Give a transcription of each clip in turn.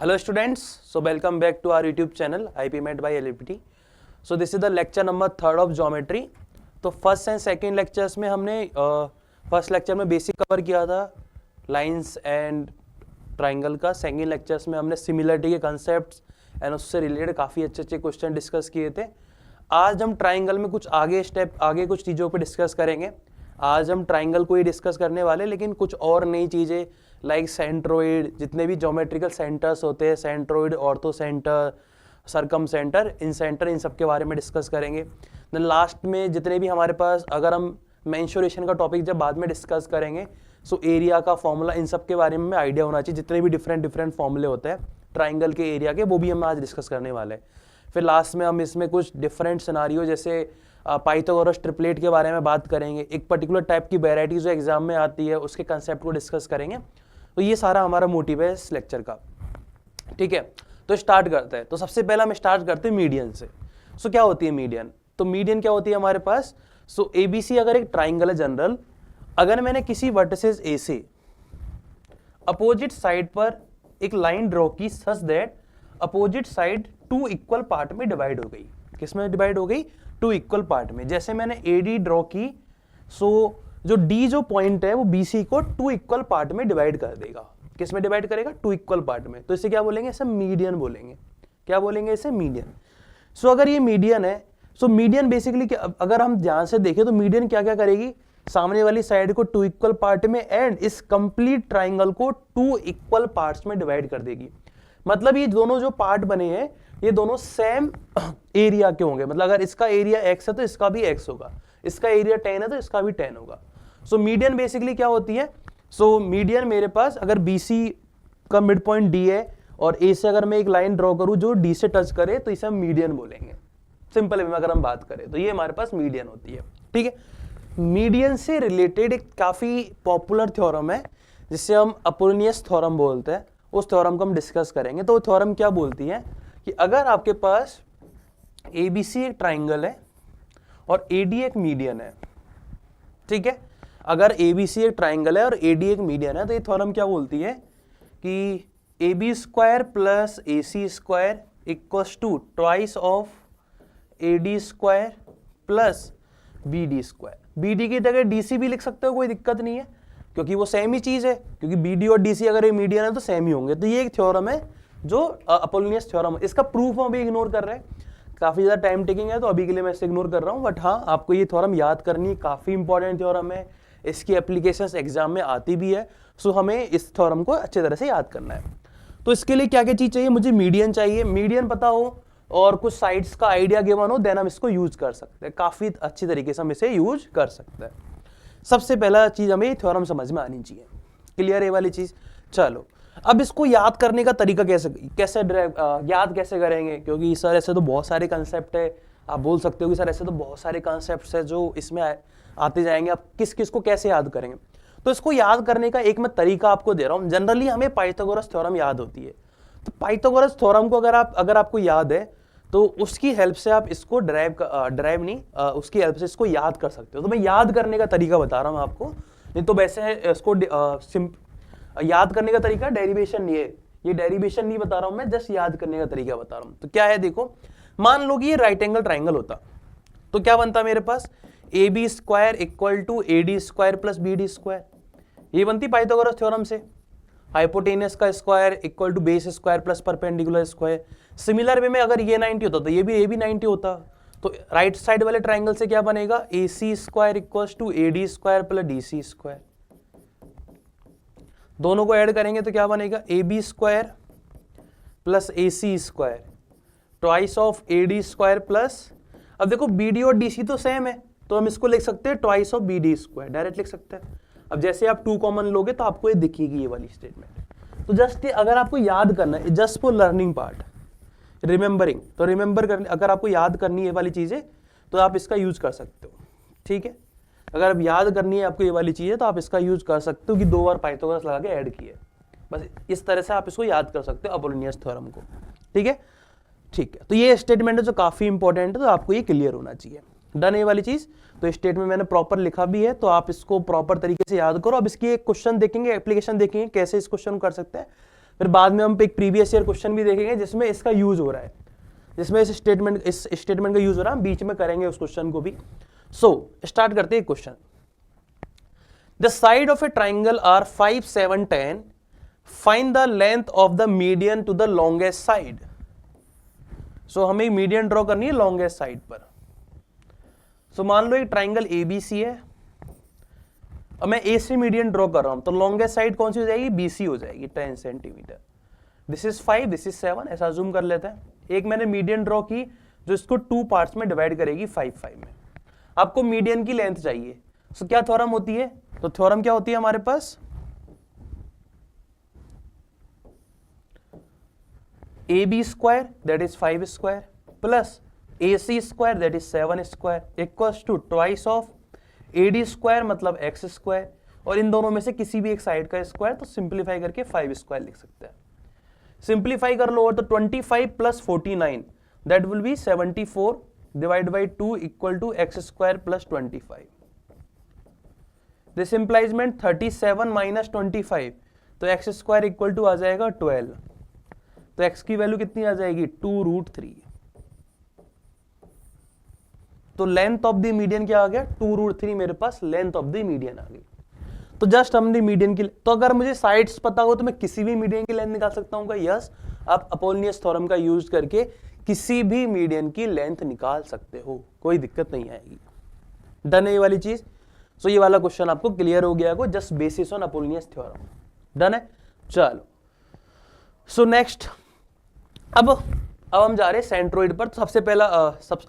Hello students, so welcome back to our YouTube channel IPMET by LPT. So this is the lecture number 3 of geometry. तो first and second lectures में हमने first lecture में basic cover किया था lines and triangle का. Second lectures में हमने similarity के कंसेप्ट्स एंड उससे रिलेटेड काफ़ी अच्छे अच्छे क्वेश्चन डिस्कस किए थे. आज हम ट्राइंगल में कुछ आगे कुछ चीज़ों पे डिस्कस करेंगे. आज हम ट्राइंगल को ही डिस्कस करने वाले, लेकिन कुछ और नई चीज़ें लाइक सेंट्रोइड, जितने भी ज्योमेट्रिकल सेंटर्स होते हैं, सेंट्रोइड, ऑर्थो सेंटर, सरकम सेंटर, इन सब के बारे में डिस्कस करेंगे. देन लास्ट में जितने भी हमारे पास, अगर हम मेंसुरेशन का टॉपिक जब बाद में डिस्कस करेंगे, सो एरिया का फॉर्मूला, इन सब के बारे में आइडिया होना चाहिए. जितने भी डिफरेंट फॉर्मूले होते हैं ट्राइंगल के एरिया के, वो भी हम आज डिस्कस करने वाले हैं. फिर लास्ट में हम इसमें कुछ डिफरेंट सिनारियो जैसे पाइथागोरस ट्रिपलेट के बारे में बात करेंगे. एक पर्टिकुलर टाइप की वैरायटी जो एग्जाम में आती है उसके कंसेप्ट को डिस्कस करेंगे. तो ये सारा हमारा मोटिव है इस लेक्चर का. ठीक है, तो स्टार्ट करते हैं. तो सबसे पहला हम स्टार्ट करते हैं मीडियन से. सो क्या होती है मीडियन? तो मीडियन क्या होती है हमारे पास? सो एबीसी अगर एक ट्राइंगल है जनरल, अगर मैंने किसी वर्टिसेस ए से अपोजिट साइड पर एक लाइन ड्रॉ की such that opposite side two equal part में डिवाइड हो गई. किसमें डिवाइड हो गई? टू इक्वल पार्ट में. जैसे मैंने एडी ड्रॉ की, सो जो डी जो पॉइंट है वो बीसी को टू इक्वल पार्ट में डिवाइड कर देगा. किस में डिवाइड करेगा? टू इक्वल पार्ट में. तो इसे क्या बोलेंगे? इसे मीडियन बोलेंगे. क्या बोलेंगे? इसे मीडियन. सो अगर ये मीडियन है, सो मीडियन बेसिकली अगर हम ध्यान से देखें तो मीडियन क्या क्या करेगी? सामने वाली साइड को टू इक्वल पार्ट में एंड इस कंप्लीट ट्राइंगल को टू इक्वल पार्ट्स में डिवाइड कर देगी. मतलब ये दोनों जो पार्ट बने हैं ये दोनों सेम एरिया के होंगे. मतलब अगर इसका एरिया x है तो इसका भी x होगा, इसका एरिया 10 है तो इसका भी 10 होगा. सो मीडियन बेसिकली क्या होती है? सो मीडियन मेरे पास अगर BC का मिड पॉइंट D है और A से अगर मैं एक लाइन ड्रॉ करूं जो D से टच करे तो इसे हम मीडियन बोलेंगे. सिंपल वे में अगर हम बात करें तो ये हमारे पास मीडियन होती है. ठीक है, मीडियन से रिलेटेड एक काफी पॉपुलर थ्योरम है जिसे हम अपोलिनियस थ्योरम बोलते हैं. उस थ्योरम को हम डिस्कस करेंगे. तो थ्योरम क्या बोलती है कि अगर आपके पास ABC एक ट्राइंगल है और AD एक मीडियन है, ठीक है, अगर ABC एक ट्राइंगल है और AD एक मीडियन है, तो ये थ्योरम क्या बोलती है कि AB square plus AC square equals to twice of AD square plus BD square. BD की जगह DC भी लिख सकते हो, कोई दिक्कत नहीं है, क्योंकि वो सेम ही चीज है. क्योंकि BD और DC अगर ये मीडियन है तो सेम ही होंगे. तो ये एक थ्योरम है जो अपोलिनियस थ्योरम है. इसका प्रूफ हम अभी इग्नोर कर रहे हैं, काफी ज्यादा टाइम टेकिंग है, तो अभी के लिए मैं इसे इग्नोर कर रहा हूं. बट हाँ, आपको ये थ्योरम याद करनी, काफी इंपॉर्टेंट थ्योरम है. इसकी एप्लीकेशंस एग्जाम में आती भी है. सो हमें इस थ्योरम को अच्छे तरह से याद करना है. तो इसके लिए क्या क्या चीज चाहिए? मुझे मीडियन चाहिए. मीडियन पता हो और कुछ साइड्स का आइडिया गिवन हो, देन हम इसको यूज कर सकते हैं. काफी अच्छी तरीके से हम इसे यूज कर सकते हैं. सबसे पहला चीज हमें थ्योरम समझ में आनी चाहिए. क्लियर है वाली चीज? चलो, अब इसको याद करने का तरीका कैसे याद कैसे करेंगे? क्योंकि सर ऐसे तो बहुत सारे कंसेप्ट है. आप बोल सकते हो कि सर ऐसे तो बहुत सारे कंसेप्ट है जो इसमें आते जाएंगे, आप किस किस को कैसे याद करेंगे? तो इसको याद करने का एक मैं तरीका आपको दे रहा हूं. जनरली हमें पाइथागोरस थ्योरम याद होती है. तो पाइथागोरस थ्योरम को अगर आपको याद है तो उसकी हेल्प से आप इसको उसकी हेल्प से इसको याद कर सकते हो. तो मैं याद करने का तरीका बता रहा हूं आपको. नहीं तो वैसे है इसको याद करने का तरीका डेरिवेशन नहीं है, ये डेरिवेशन नहीं बता रहा हूं मैं, जस्ट याद करने का तरीका बता रहा हूं. तो क्या है देखो, मान लो कि ये राइट एंगल ट्राइंगल होता तो क्या बनता मेरे पास? AB square equal to AD square plus BD square. ये बनती पाइथागोरस थ्योरम से. हाइपोटेनस का square equal to base square plus perpendicular square. Similar way में अगर ये 90 होता तो ये भी 90 होता. तो राइट साइड वाले ट्राइंगल से क्या बनेगा? AC square equals to AD square plus DC square. दोनों को ऐड करेंगे तो क्या बनेगा? AB square plus AC square twice of AD square plus, अब देखो BD और DC तो सेम है तो हम इसको लिख सकते हैं twice of BD square, direct लिख सकते हैं. अब जैसे आप 2 कॉमन लोगे तो आपको ये दिखेगी ये वाली स्टेटमेंट. तो जस्ट अगर आपको याद करना है, just for learning part, remembering, तो रिमेंबर करने, अगर आपको याद करनी है ये वाली चीजें तो आप इसका यूज कर सकते हो. ठीक है, अगर आप याद करनी है आपको ये वाली चीजें तो आप इसका यूज कर सकते हो कि 2 बार पाइथागोरस लगा के ऐड किए. बस इस तरह से आप इसको याद कर सकते हो अपोलिनियस थ्योरम को. ठीक है, ठीक है. तो ये स्टेटमेंट है जो काफी इंपॉर्टेंट है, तो आपको ये क्लियर होना चाहिए. डन है वाली चीज. तो स्टेटमेंट मैंने प्रॉपर लिखा भी है, तो आप इसको प्रॉपर तरीके से याद करो. अब इसकी एक क्वेश्चन देखेंगे, एप्लीकेशन देखेंगे कैसे इस क्वेश्चन कर सकते हैं. फिर बाद में हम एक प्रीवियस ईयर क्वेश्चन भी देखेंगे जिसमें इसका यूज हो रहा है, जिसमें इस स्टेटमेंट का यूज हो रहा है, हम बीच में करेंगे उस क्वेश्चन को भी। सो स्टार्ट करते हैं question. The side of a triangle are 5, 7, 10, find the length of the median to the longest side. So हमें मीडियन ड्रॉ करनी है लॉन्गेस्ट साइड पर। सो मान लो एक ट्राइंगल एबीसी है और मैं ए से मीडियन ड्रॉ कर रहा हूं, तो लॉन्गेस्ट साइड कौन सी हो जाएगी, बीसी हो जाएगी, 10 centimetre. This is 5, this is 7, ऐसा जूम कर लेते हैं। एक मैंने मीडियन ड्रॉ की जो इसको 2 पार्ट्स में डिवाइड करेगी 5, 5 में। आपको मीडियन की लेंथ चाहिए, सो क्या थ्योरम होती है, तो थ्योरम क्या होती है हमारे पास, AB square that is 5 square plus AC square that is 7 square equals to twice of AD square मतलब x स्क्वायर, और इन दोनों में से किसी भी एक साइड का स्क्वायर, तो सिंप्लीफाई करके 5 स्क्वायर लिख सकते हैं। सिंप्लीफाई कर लो, तो 25 plus 49 that will be 74 divide by 2 equal to x square plus 25। This implies मेंट 37 माइनस 25, तो x स्क्वायर इक्वल टू आ जाएगा 12, तो x की वैल्यू कितनी आ जाएगी 2√3। तो लेंथ ऑफ द मीडियन क्या आ गया 2√3, मेरे पास लेंथ ऑफ द मीडियन आ गई। तो जस्ट हमने मीडियन की, तो अगर मुझे साइड्स पता हो तो मैं किसी भी मीडियन की लेंथ निकाल सकता हूँ क्या, यस, आप अपोलोनियस थ्योरम का यूज करके किसी भी मीडियन की लेंथ निकाल सकते हो, कोई दिक्कत नहीं आएगी। डन है ये वाली चीज। सो ये वाला क्वेश्चन आपको क्लियर हो गया, just basis on Apollonius theorem. Done है, चलो। सो नेक्स्ट, अब हम जा रहे हैं सेंट्रोइड पर। तो सबसे पहला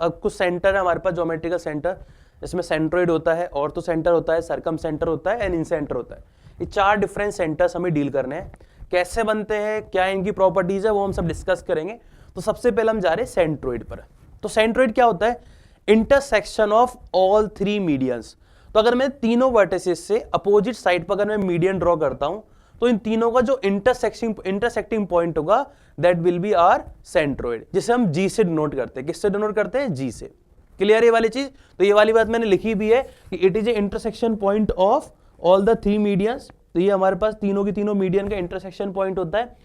कुछ सेंटर है हमारे पास, ज्योमेट्रिकल सेंटर, इसमें सेंट्रोइड होता है, ऑर्थो सेंटर होता है, सरकम सेंटर होता है एंड इन सेंटर होता है। ये 4 डिफरेंट सेंटर्स हमें डील करने हैं। कैसे बनते हैं, क्या इनकी प्रॉपर्टीज है, वो हम सब डिस्कस करेंगे। तो सबसे पहले हम जा रहे हैं सेंट्रोइड पर। तो सेंट्रोइड क्या होता है, इंटरसेक्शन ऑफ ऑल 3 मीडियंस। तो अगर मैं तीनों वर्टिसेस से अपोजिट साइड पर अगर मैं मीडियन ड्रॉ करता हूं, तो इन तीनों का जो इंटरसेक्टिंग पॉइंट होगा that will be our centroid, जिसे हम जी से डिनोट करते हैं। किससे डिनोट करते हैं, जी से। क्लियर ये वाली चीज। तो ये वाली बात मैंने लिखी भी है कि it is A intersection point of all the 3 medians. तो ये हमारे पास तीनों की तीनों मीडियन का इंटरसेक्शन पॉइंट होता है।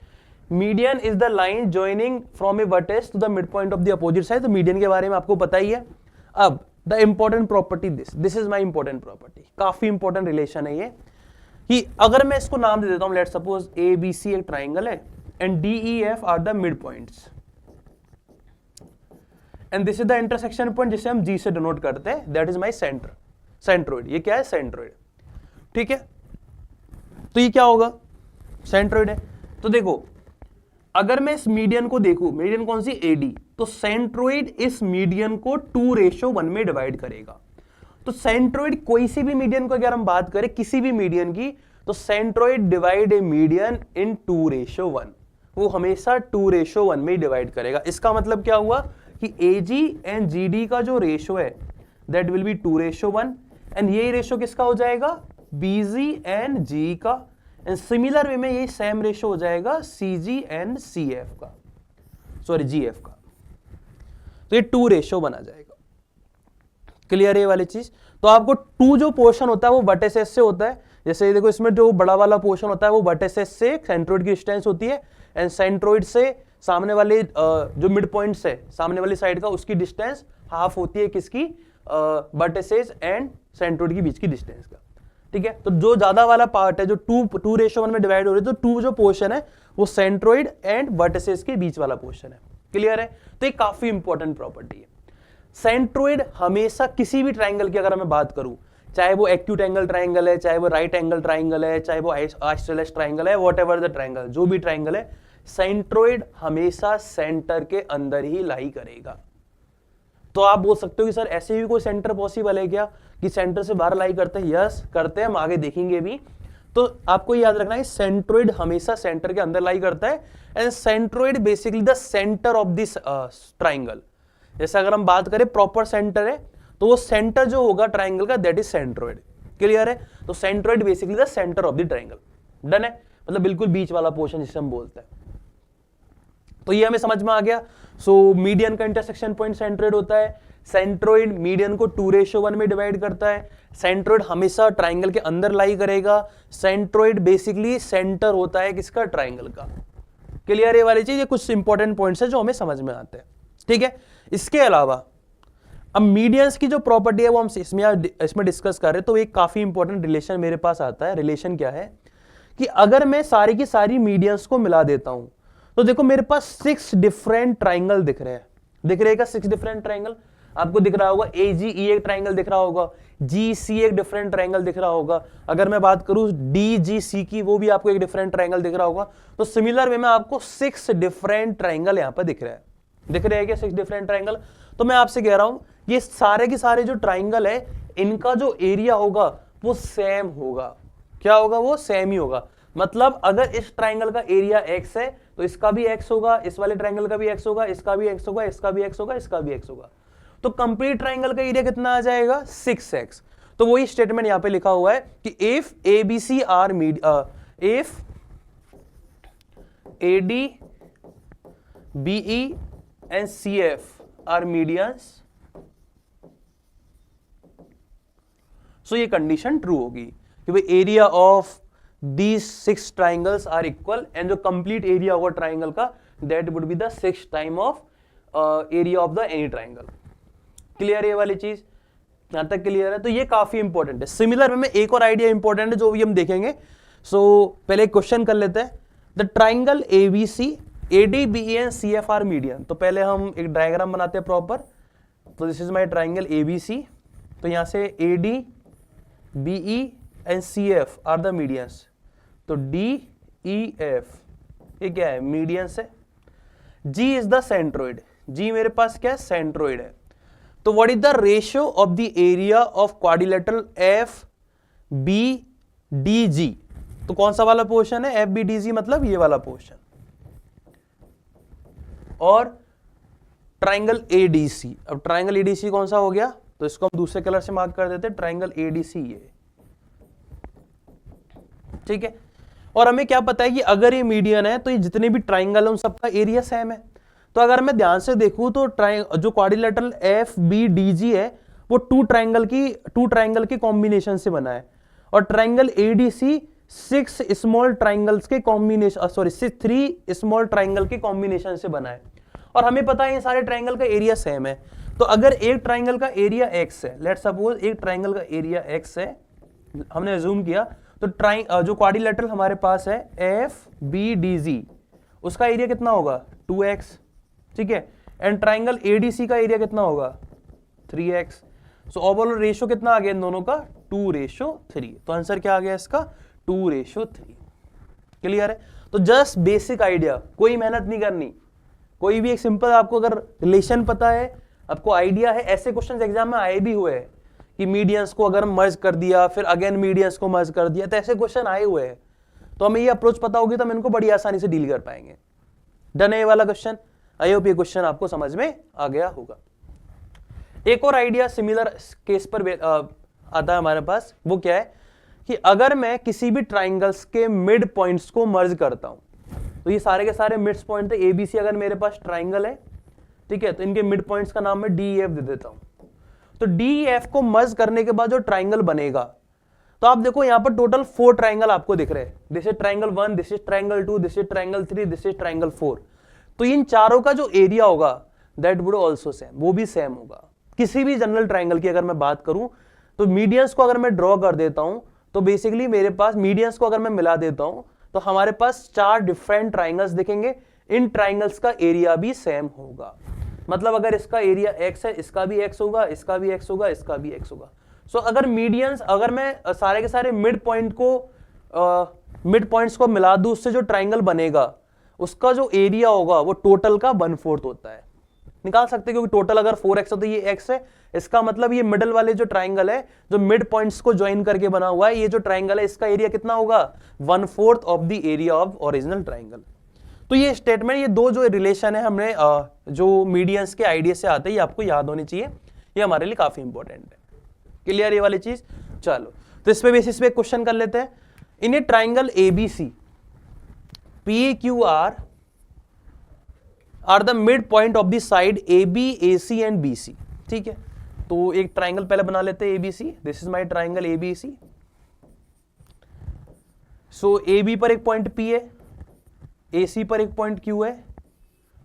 Median is the line joining from a vertex to the mid point of the opposite side. तो मीडियन के बारे में आपको पता ही है। अब the important property, this is my important property, काफी इंपॉर्टेंट रिलेशन है ये, कि अगर मैं इसको नाम दे देता हूं, लेट सपोज ABC एक ट्राइंगल है and DEF are the mid points and this is the intersection point जिसे हम G से डिनोट करते हैं, that is my centre, centroid. ये क्या है, सेंट्रोइड। ठीक है, तो ये क्या होगा, सेंट्रोइड है। तो देखो, अगर मैं इस मीडियन को देखूं, मीडियन कौन सी, AD, तो सेंट्रोइड इस मीडियन को 2:1 में डिवाइड करेगा। तो सेंट्रोइड कोई सी भी मीडियन को अगर हम बात करें, किसी भी मीडियन की, तो सेंट्रोइड डिवाइड ए मीडियन इन 2:1, वो हमेशा 2:1 में डिवाइड करेगा। इसका मतलब क्या हुआ कि AG एंड GD का जो रेशो है दैट विल बी 2:1, एंड ये रेशो किसका हो जाएगा, BG एंड GE का, एंड सिमिलर वे में ये सेम रेशो हो जाएगा CG एंड CF का, सॉरी GF का। तो ये 2:1 बना जाएगा। क्लियर है ये वाली चीज। तो आपको 2 जो पोर्शन होता है वो वर्टिसेस से होता है। जैसे देखो, इसमें जो बड़ा वाला पोर्शन होता है वो वर्टिसेस से सेंट्रोइड की डिस्टेंस होती है, एंड सेंट्रोइड से सामने वाले जो मिड पॉइंट्स है सामने वाली साइड का, उसकी डिस्टेंस हाफ होती है किसकी, वर्टिसेस एंड सेंट्रोइड के बीच की डिस्टेंस का। ठीक है, तो जो ज्यादा वाला पार्ट है जो 2:1 में डिवाइड हो रही है, तो 2 जो पोर्शन है वो सेंट्रोइड एंड वर्टिसेस के बीच वाला पोर्शन है। क्लियर है। तो ये काफी इंपॉर्टेंट प्रॉपर्टी है। सेंट्रोइड हमेशा किसी भी ट्राइंगल की अगर मैं बात करूं, चाहे वो एक्यूट एंगल ट्राइंगल है, चाहे वो राइट एंगल ट्राइंगल है, चाहे वो आइसोसेलेस ट्राइंगल है, व्हाटएवर द ट्राइंगल, जो भी ट्राइंगल है, सेंट्रोइड हमेशा सेंटर के अंदर ही लाई करेगा। तो आप बोल सकते हो कि सर ऐसे भी कोई सेंटर पॉसिबल है क्या कि सेंटर से बाहर लाई करते हैं? यस, करते हैं, हम आगे देखेंगे भी। तो आपको याद रखना है सेंट्रोइड हमेशा सेंटर के अंदर लाई करता है, and centroid basically the centre of this triangle. जैसे अगर हम बात करें प्रॉपर सेंटर है, तो वो सेंटर जो होगा ट्राइंगल का दैट इज सेंट्रोइड। क्लियर है। तो centroid basically the centre of the triangle. Done है, मतलब बिल्कुल बीच वाला पोर्शन जिसे हम बोलते हैं। तो ये हमें समझ में आ गया। सो मीडियन का इंटरसेक्शन पॉइंट सेंट्रोइड होता है। सेंट्रोइड मीडियन को 2:1 में डिवाइड करता है। सेंट्रोइड हमेशा ट्राइंगल के अंदर लाई करेगा। सेंट्रोइड बेसिकली सेंटर होता है किसका, ट्राइंगल का। क्लियर ये वाली चीज, ये कुछ इंपॉर्टेंट पॉइंट्स है जो हमें समझ में आते हैं, ठीक है। इसके अलावा अब मीडियंस की जो प्रॉपर्टी है वो हम इसमें डिस्कस कर रहे हैं, तो एक काफी इंपॉर्टेंट रिलेशन मेरे पास आता है। रिलेशन क्या है कि अगर मैं सारी की सारी मीडियंस को मिला देता हूं तो देखो मेरे पास 6 डिफरेंट ट्राइंगल दिख रहे हैं। दिख रहेगा 6 डिफरेंट ट्राइंगल, आपको दिख रहा होगा AGE एक ट्राइंगल दिख रहा होगा, GC एक डिफरेंट ट्राइंगल दिख रहा होगा, अगर मैं बात करूं DGC की वो भी आपको एक डिफरेंट ट्राइंगल दिख रहा होगा। तो सिमिलर वे में आपको 6 डिफरेंट ट्राइंगल यहां पर दिख रहे हैं। दिख रहे हैं क्या 6 डिफरेंट ट्राइंगल? तो मैं आपसे कह रहा हूं ये सारे के सारे जो ट्राइंगल है इनका जो एरिया होगा वो सेम होगा। क्या होगा? वो सेम ही होगा। मतलब अगर इस ट्राइंगल का एरिया x है तो इसका भी x होगा, इस वाले ट्राइंगल का भी x होगा, इसका भी x होगा, इसका भी x होगा, इसका भी x होगा। तो कंप्लीट ट्राइंगल का एरिया कितना आ जाएगा? 6x। तो वही स्टेटमेंट यहां पे लिखा हुआ है कि if ABC are if AD BE and CF are medians, सो ये कंडीशन ट्रू होगी कि भाई area of these 6 triangles are equal and जो कंप्लीट एरिया होगा ट्राइंगल का that would be the 6 time of area of the any triangle. Clear है ये वाली चीज? यहां तक क्लियर है? तो ये काफी इंपॉर्टेंट है। सिमिलर में एक और आइडिया इंपॉर्टेंट है जो भी हम देखेंगे। सो पहले एक क्वेश्चन कर लेते हैं। The triangle ABC AD BE and CF are median. तो पहले हम एक डायग्राम बनाते हैं प्रॉपर। तो this is my triangle ABC। तो यहां से AD BE and CF are the medians. तो DEF ये क्या है? मीडियंस है। G is the centroid. G मेरे पास क्या है? सेंट्रोइड है। तो what is the ratio of the area of quadrilateral FBDG? तो कौन सा वाला पोर्शन है? FBDG मतलब ये वाला पोर्शन। और ट्राइंगल ADC। अब ट्राइंगल ADC कौन सा हो गया? तो इसको हम दूसरे कलर से मार्क कर देते हैं। ट्राइंगल ADC ये, ठीक है। और हमें क्या पता है कि अगर ये मीडियन है तो ये जितने भी ट्राइंगल है उन सबका एरिया सेम है। तो अगर मैं ध्यान से देखूं तो जो क्वाड्रिलेटरल FBDG है वो टू ट्राइंगल के कॉम्बिनेशन से बना है। और ट्राइंगल ADC 6 स्मॉल ट्राइंगल्स के कॉम्बिनेशन 3 स्मॉल ट्राइंगल के कॉम्बिनेशन से बना है। और हमें पता है ये सारे ट्राइंगल का एरिया सेम है। तो अगर एक ट्राइंगल का एरिया x है, लेट्स सपोज एक ट्राइंगल का एरिया x है, हमने अज्यूम किया, तो जो क्वाड्रिलेटरल हमारे पास है FBDG उसका एरिया कितना होगा? 2x, ठीक है। एंड ट्राइंगल ADC का एरिया कितना होगा? 3x। सो ओवरऑल रेशियो कितना आ गया इन दोनों का? 2:3। तो आंसर क्या आ गया इसका? 2:3। क्लियर है? तो जस्ट बेसिक आइडिया, कोई मेहनत नहीं करनी। कोई भी एक सिंपल आपको अगर रिलेशन पता है, आपको आइडिया है, ऐसे क्वेश्चन एग्जाम में आए भी हुए हैं कि मीडियंस को अगर मर्ज कर दिया फिर अगेन मीडियंस को मर्ज कर दिया, तो ऐसे क्वेश्चन आए हुए हैं। तो हमें ये अप्रोच पता होगी तो हम इनको बड़ी आसानी से डील कर पाएंगे। डन है ये वाला क्वेश्चन? आई होप ये क्वेश्चन आपको समझ में आ गया होगा। एक और आइडिया सिमिलर केस पर आता है हमारे पास। वो क्या है कि अगर मैं किसी भी ट्राइंगल्स के मिड पॉइंट्स को मर्ज करता हूं, तो ये सारे के सारे मिड पॉइंट थे ABC। अगर मेरे पास ट्राइंगल है, ठीक है, तो इनके मिड पॉइंट्स का नाम मैं DEF दे देता हूं। तो DEF को मर्ज करने के बाद जो ट्राइंगल बनेगा, तो आप देखो यहां पर टोटल 4 ट्राइंगल आपको दिख रहे हैं। This is triangle 1, this is triangle 2, this is triangle 3, this is triangle 4। तो इन चारों का जो एरिया होगा दैट वुड आल्सो सेम, वो भी सेम होगा। किसी भी जनरल ट्राइंगल की अगर मैं बात करूं तो मीडियंस को अगर मैं ड्रॉ कर देता हूं तो बेसिकली मेरे पास मीडियंस को अगर मैं मिला देता हूं तो हमारे पास 4 डिफरेंट ट्राइंगल्स दिखेंगे। इन ट्राइंगल्स का एरिया भी सेम होगा। मतलब अगर इसका एरिया x है, इसका भी x होगा, इसका भी x होगा, इसका भी x होगा। सो अगर मीडियंस, अगर मैं सारे के सारे मिड पॉइंट्स को मिला दूं, उससे जो ट्राइंगल बनेगा उसका जो एरिया होगा वो टोटल का 1/4 होता है। निकाल सकते हैं क्योंकि टोटल अगर 4x है तो ये x है। इसका मतलब ये मिडल वाले जो ट्राइंगल है जो मिड पॉइंट्स को ज्वाइन करके बना हुआ है, ये जो ट्राइंगल है इसका एरिया कितना होगा? 1/4 of the area of original triangle. तो ये स्टेटमेंट, ये दो जो रिलेशन है हमने जो मीडियंस के आइडिया से आते हैं, ये आपको याद होनी चाहिए। ये हमारे लिए काफी इंपॉर्टेंट है। क्लियर ये वाली चीज? चलो तो इस पे बेसिस पे क्वेश्चन कर लेते हैं। In a triangle ABC PQR are the mid point of the side AB AC and BC। ठीक है, तो एक ट्राइंगल पहले बना लेते हैं ABC। This is my triangle ABC। So AB पर एक पॉइंट P है, AC पर एक पॉइंट Q है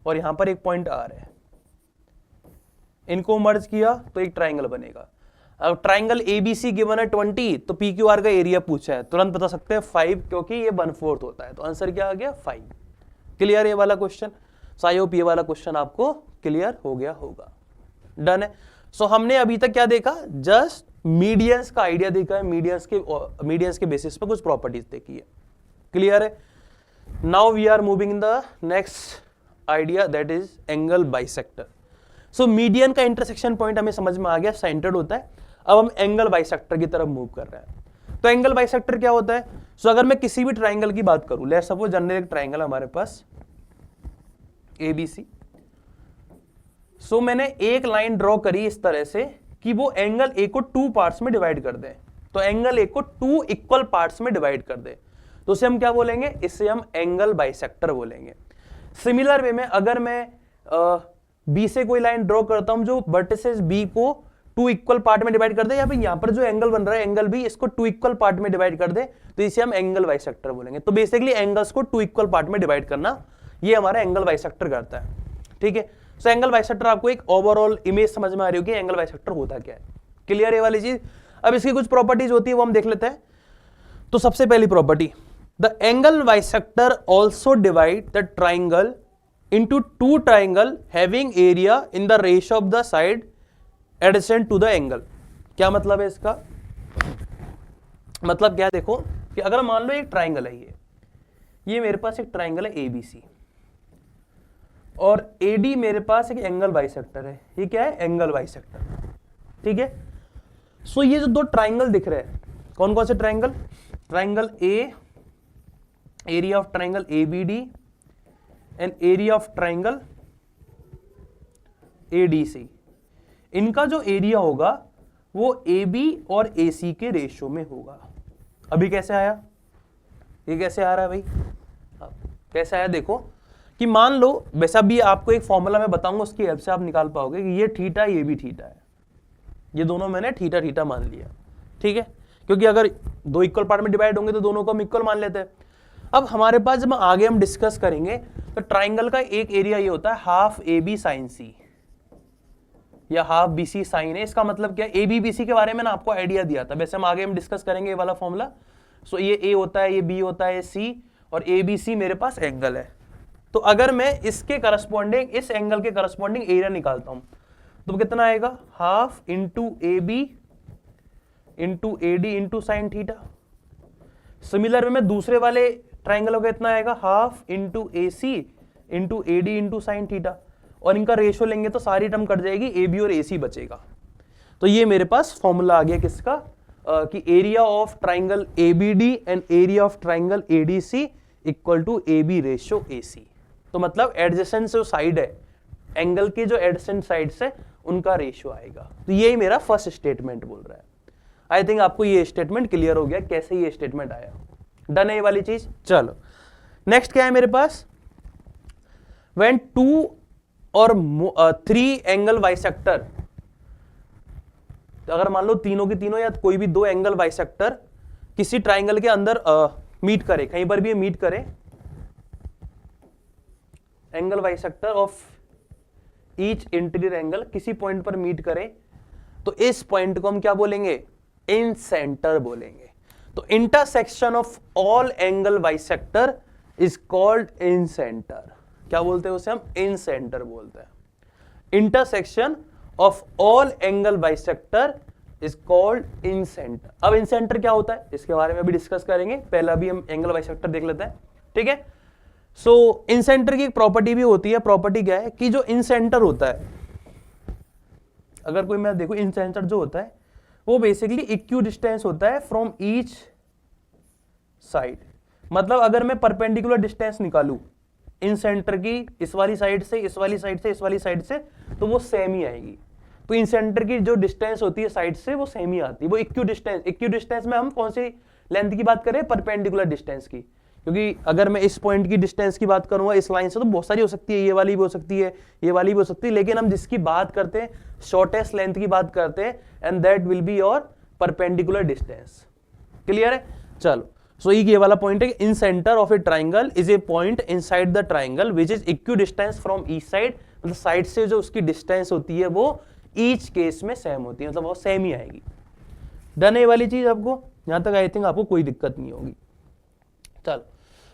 और यहां पर एक पॉइंट R है, इनको मर्ज किया तो एक ट्राइंगल बनेगा। अब ट्राइंगल ABC गिवन है 20, तो PQR का एरिया पूछा है, तुरंत बता सकते हैं 5, क्योंकि ये 1/4 होता है, तो आंसर क्या आ गया 5। क्लियर ये वाला क्वेश्चन? सो आई होप ये वाला क्वेश्चन आपको क्लियर हो गया होगा। डन है। सो हमने अभी तक क्या देखा? जस्ट मीडियंस का आइडिया देखा है, मीडियंस के बेसिस पर कुछ प्रॉपर्टीज देखी है। क्लियर है? Now we are moving in the next idea, that is angle bisector. So median का इंटरसेक्शन पॉइंट हमें समझ में आ गया, सेंटर्ड होता है। अब हम एंगल बाइसेक्टर की तरफ मूव कर रहे हैं। तो एंगल बाइसेक्टर क्या होता है? सो अगर मैं किसी भी ट्राइंगल की बात करूं, लेट्स सपोज जनरल एक ट्राइंगल हमारे पास ABC। सो मैंने एक लाइन ड्रॉ करी इस तरह से कि वो एंगल ए को 2 पार्ट्स में डिवाइड कर दे। तो एंगल ए को 2 इक्वल पार्ट्स में डिवाइड कर दे, तो उसे हम क्या बोलेंगे? इसे हम एंगल बाइसेक्टर बोलेंगे। सिमिलर वे में अगर मैं बी से कोई लाइन ड्रॉ करता हूं जो वर्टिसेस बी को 2 इक्वल पार्ट में डिवाइड कर दे, या फिर यहां पर जो एंगल बन रहा है एंगल बी, इसको 2 इक्वल पार्ट में डिवाइड कर दे, तो इसे हम एंगल बाइसेक्टर बोलेंगे। तो बेसिकली एंगल्स को 2 इक्वल पार्ट में डिवाइड करना, ये हमारा एंगल बाइसेक्टर करता है। ठीक है? सो एंगल बाइसेक्टर, आपको एक ओवरऑल इमेज समझ में आ रही होगी एंगल बाइसेक्टर होता क्या है। क्लियर है वाली चीज? अब इसकी कुछ प्रॉपर्टीज होती है वो हम देख लेते हैं। तो सबसे पहली property, the angle bisector also divide the triangle into 2 triangle having area in the ratio of the side adjacent to the angle। क्या मतलब है इसका? मतलब क्या? देखो कि अगर मान लो एक ट्राइंगल है, ये मेरे पास एक ट्राइंगल है ABC, और AD मेरे पास एक एंगल बाइसेक्टर है। ये क्या है? Angle bisector. ठीक है? सो ये जो 2 ट्राइंगल दिख रहे हैं, कौन कौन से triangle? Triangle A, area of triangle ABD, and area of triangle ADC। इनका जो एरिया होगा वो AB और AC के रेशियो में होगा। अभी कैसे आया? ये कैसे आ रहा है भाई? कैसे आया? देखो कि मान लो, वैसा भी आपको एक फॉर्मूला मैं बताऊंगा, उसकी हेल्प से आप निकाल पाओगे कि ये थीटा, ये भी थीटा है, ये दोनों मैंने थीटा थीटा मान लिया। ठीक है? क्योंकि अगर 2 इक्वल पार्ट में डिवाइड होंगे तो दोनों को हम इक्वल मान लेते हैं। अब हमारे पास जब आगे हम डिस्कस करेंगे तो ट्राइंगल का एक एरिया ये होता है हाफ AB साइन C या हाफ BC साइन A। इसका मतलब क्या है? AB BC के बारे में ना आपको आइडिया दिया था, वैसे हम आगे हम डिस्कस करेंगे ये वाला फॉर्मूला। सो ये A होता है, ये B होता है, ये C, और ABC मेरे पास एंगल है। तो अगर मैं इसके करस्पॉन्डिंग, इस एंगल के करस्पॉन्डिंग एरिया निकालता हूं तो कितना आएगा? Half into AB into AD into sine theta. Similar में दूसरे वाले ट्राइंगल का इतना आएगा, half into AC into AD into sine theta, और इनका रेशियो लेंगे तो सारी टर्म कट जाएगी, AB और AC बचेगा। तो ये मेरे पास फॉर्मूला आ गया किसका? कि area of triangle ABD and area of triangle ADC equal to AB ratio AC। तो मतलब एडजेसेंट जो साइड है, एंगल के जो एडजेसेंट साइड से उनका रेशियो आएगा। तो यही मेरा फर्स्ट स्टेटमेंट बोल रहा है। आई थिंक आपको ये स्टेटमेंट क्लियर हो गया कैसे ये स्टेटमेंट आया। डन है ये वाली चीज? चलो नेक्स्ट क्या है मेरे पास? व्हेन 2 और 3 एंगल बाइसेक्टर, अगर मान लो तीनों की तीनों या कोई भी 2 एंगल बाइसेक्टर किसी ट्राइंगल के अंदर मीट करे, कहीं पर भी मीट करे, angle bisector of each interior angle किसी पॉइंट पर मीट करे, तो इस पॉइंट को हम क्या बोलेंगे? इन सेंटर बोलेंगे। तो intersection of all angle bisector is called in centre. क्या बोलते हैं उसे? हम इन सेंटर बोलते हैं। Intersection of all angle bisector is called in centre. अब इन सेंटर क्या होता है इसके बारे में भी डिस्कस करेंगे, पहला भी हम एंगल बाइसेक्टर देख लेते हैं। ठीक है? सो इन सेंटर की एक प्रॉपर्टी भी होती है। प्रॉपर्टी क्या है? कि जो इन सेंटर होता है, अगर कोई मैं देखो इन सेंटर जो होता है वो बेसिकली इक्यू डिस्टेंस होता है फ्रॉम ईच साइड। मतलब अगर मैं परपेंडिकुलर डिस्टेंस निकालूं इन सेंटर की, इस वाली साइड से, इस वाली साइड से, इस वाली साइड से, तो वो सेम ही आएगी। तो इन सेंटर की जो डिस्टेंस होती है साइड से वो सेम ही आती है, वो इक्यू डिस्टेंस। इक्यू डिस्टेंस में हम कौन सी लेंथ की बात करें? परपेंडिकुलर डिस्टेंस की। क्योंकि अगर मैं इस पॉइंट की डिस्टेंस की बात करूंगा इस लाइन से, तो बहुत सारी हो सकती है, ये वाली भी हो सकती है, ये वाली भी हो सकती है, लेकिन हम जिसकी बात करते हैं शॉर्टेस्ट लेंथ की बात करते हैं, and that will be your perpendicular distance. Clear है? चलो सो ये वाला पॉइंट है, incentre of a triangle is a point inside the triangle which is equidistance from each side, मतलब साइड से जो उसकी डिस्टेंस होती है वो ईच केस में सेम होती है, मतलब वो सेम ही आएगी। डन है ये वाली चीज आपको, यहां तक आई थिंक आपको कोई दिक्कत नहीं होगी। चलो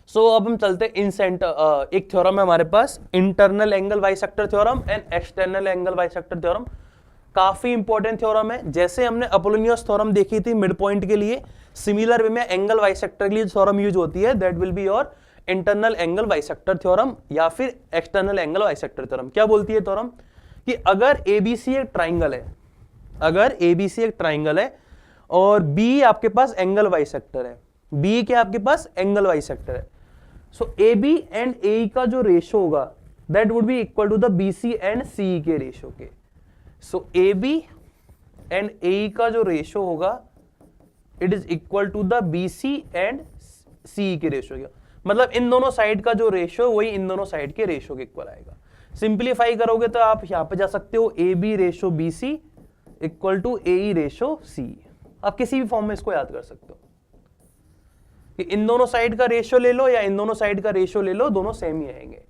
सो अब हम चलते हैं इन सेंटर, एक थ्योरम है हमारे पास internal angle bisector theorem and external angle bisector theorem. काफी इंपॉर्टेंट थ्योरम है, जैसे हमने अपोलोनियस थ्योरम देखी थी मिड पॉइंट के लिए, सिमिलर वे में एंगल बाइसेक्टर के लिए थ्योरम यूज होती है, that will be your internal angle bisector theorem या फिर एक्सटर्नल एंगल बाइसेक्टर थ्योरम। क्या बोलती है थ्योरम कि अगर एबीसी एक ट्राइंगल है, अगर एबीसी एक ट्राइंगल है और बी आपके पास एंगल बाइसेक्टर है, बी के आपके पास एंगल बाइसेक्टर है, सो ए बी एंड ए का जो रेशो होगा that would be equal to the B C and C के रेशो के। सो ए बी एंड ए का जो रेशो होगा it is equal to the B C and C के रेशो के, मतलब इन दोनों साइड का जो रेशो वही इन दोनों साइड के रेशो के इक्वल आएगा। सिंप्लीफाई करोगे तो आप यहां पे जा सकते हो A B ratio B C equal to A E ratio C, आप किसी भी फॉर्म में इसको याद कर सकते हो कि इन दोनों साइड का रेशियो ले लो या इन दोनों साइड का रेशियो ले लो, दोनों सेम ही आएंगे।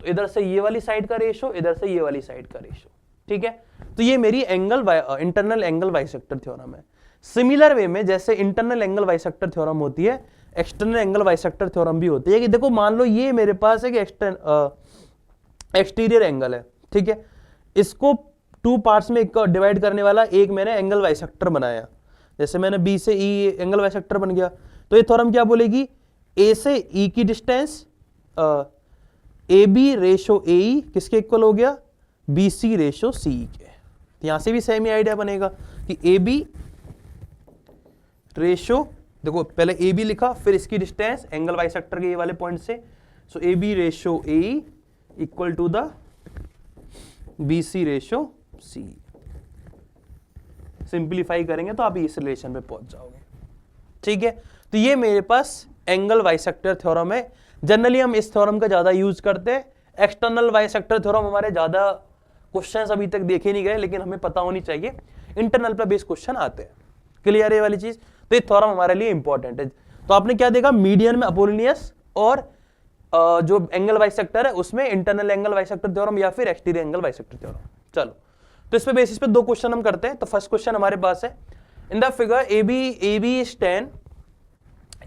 तो इधर से ये वाली साइड का रेशियो, इधर से ये वाली साइड का रेशियो, ठीक है। तो ये मेरी इंटरनल एंगल बाइसेक्टर थ्योरम है। सिमिलर वे में जैसे इंटरनल एंगल बाइसेक्टर थ्योरम होती है, एक्सटर्नल एंगल बाइसेक्टर थ्योरम भी होती है कि देखो मान लो ये मेरे पास एक एक्सटीरियर एंगल है, ठीक है, इसको टू पार्ट्स में डिवाइड करने वाला एक मैंने एंगल बाइसेक्टर बनाया, जैसे मैंने बी से ई एंगल बाइसेक्टर बन गया, तो ये थ्योरम क्या बोलेगी, ए से ई की distance A B ratio A E किसके इक्वल हो गया, बी सी रेशो सी के। तो यहां से भी सेम ही आइडिया बनेगा कि ए बी रेशो, देखो पहले ए बी लिखा फिर इसकी डिस्टेंस एंगल बाइसेक्टर के ये वाले पॉइंट से, so A B ratio A E equal to the B C ratio C. Simplify करेंगे तो आप इस रिलेशन पे पहुंच जाओगे, ठीक है। तो ये मेरे पास एंगल बाइसेक्टर थ्योरम है। जनरली हम इस थ्योरम का ज्यादा यूज करते हैं, एक्सटर्नल बाइसेक्टर थ्योरम हमारे ज्यादा क्वेश्चंस अभी तक देखे नहीं गए, लेकिन हमें पता होनी चाहिए, इंटरनल पे बेस्ड क्वेश्चन आते हैं। क्लियर है वाली चीज, तो ये थ्योरम हमारे लिए इंपॉर्टेंट है। तो आपने क्या देखा, मीडियन में अपोलोनियस और जो एंगल बाइसेक्टर है उसमें इंटरनल एंगल बाइसेक्टर थ्योरम या फिर एक्सटीरियर एंगल बाइसेक्टर थ्योरम। चलो तो इस पे बेसिस पे दो क्वेश्चन हम करते हैं। तो फर्स्ट क्वेश्चन हमारे पास है, in the figure A B is 10,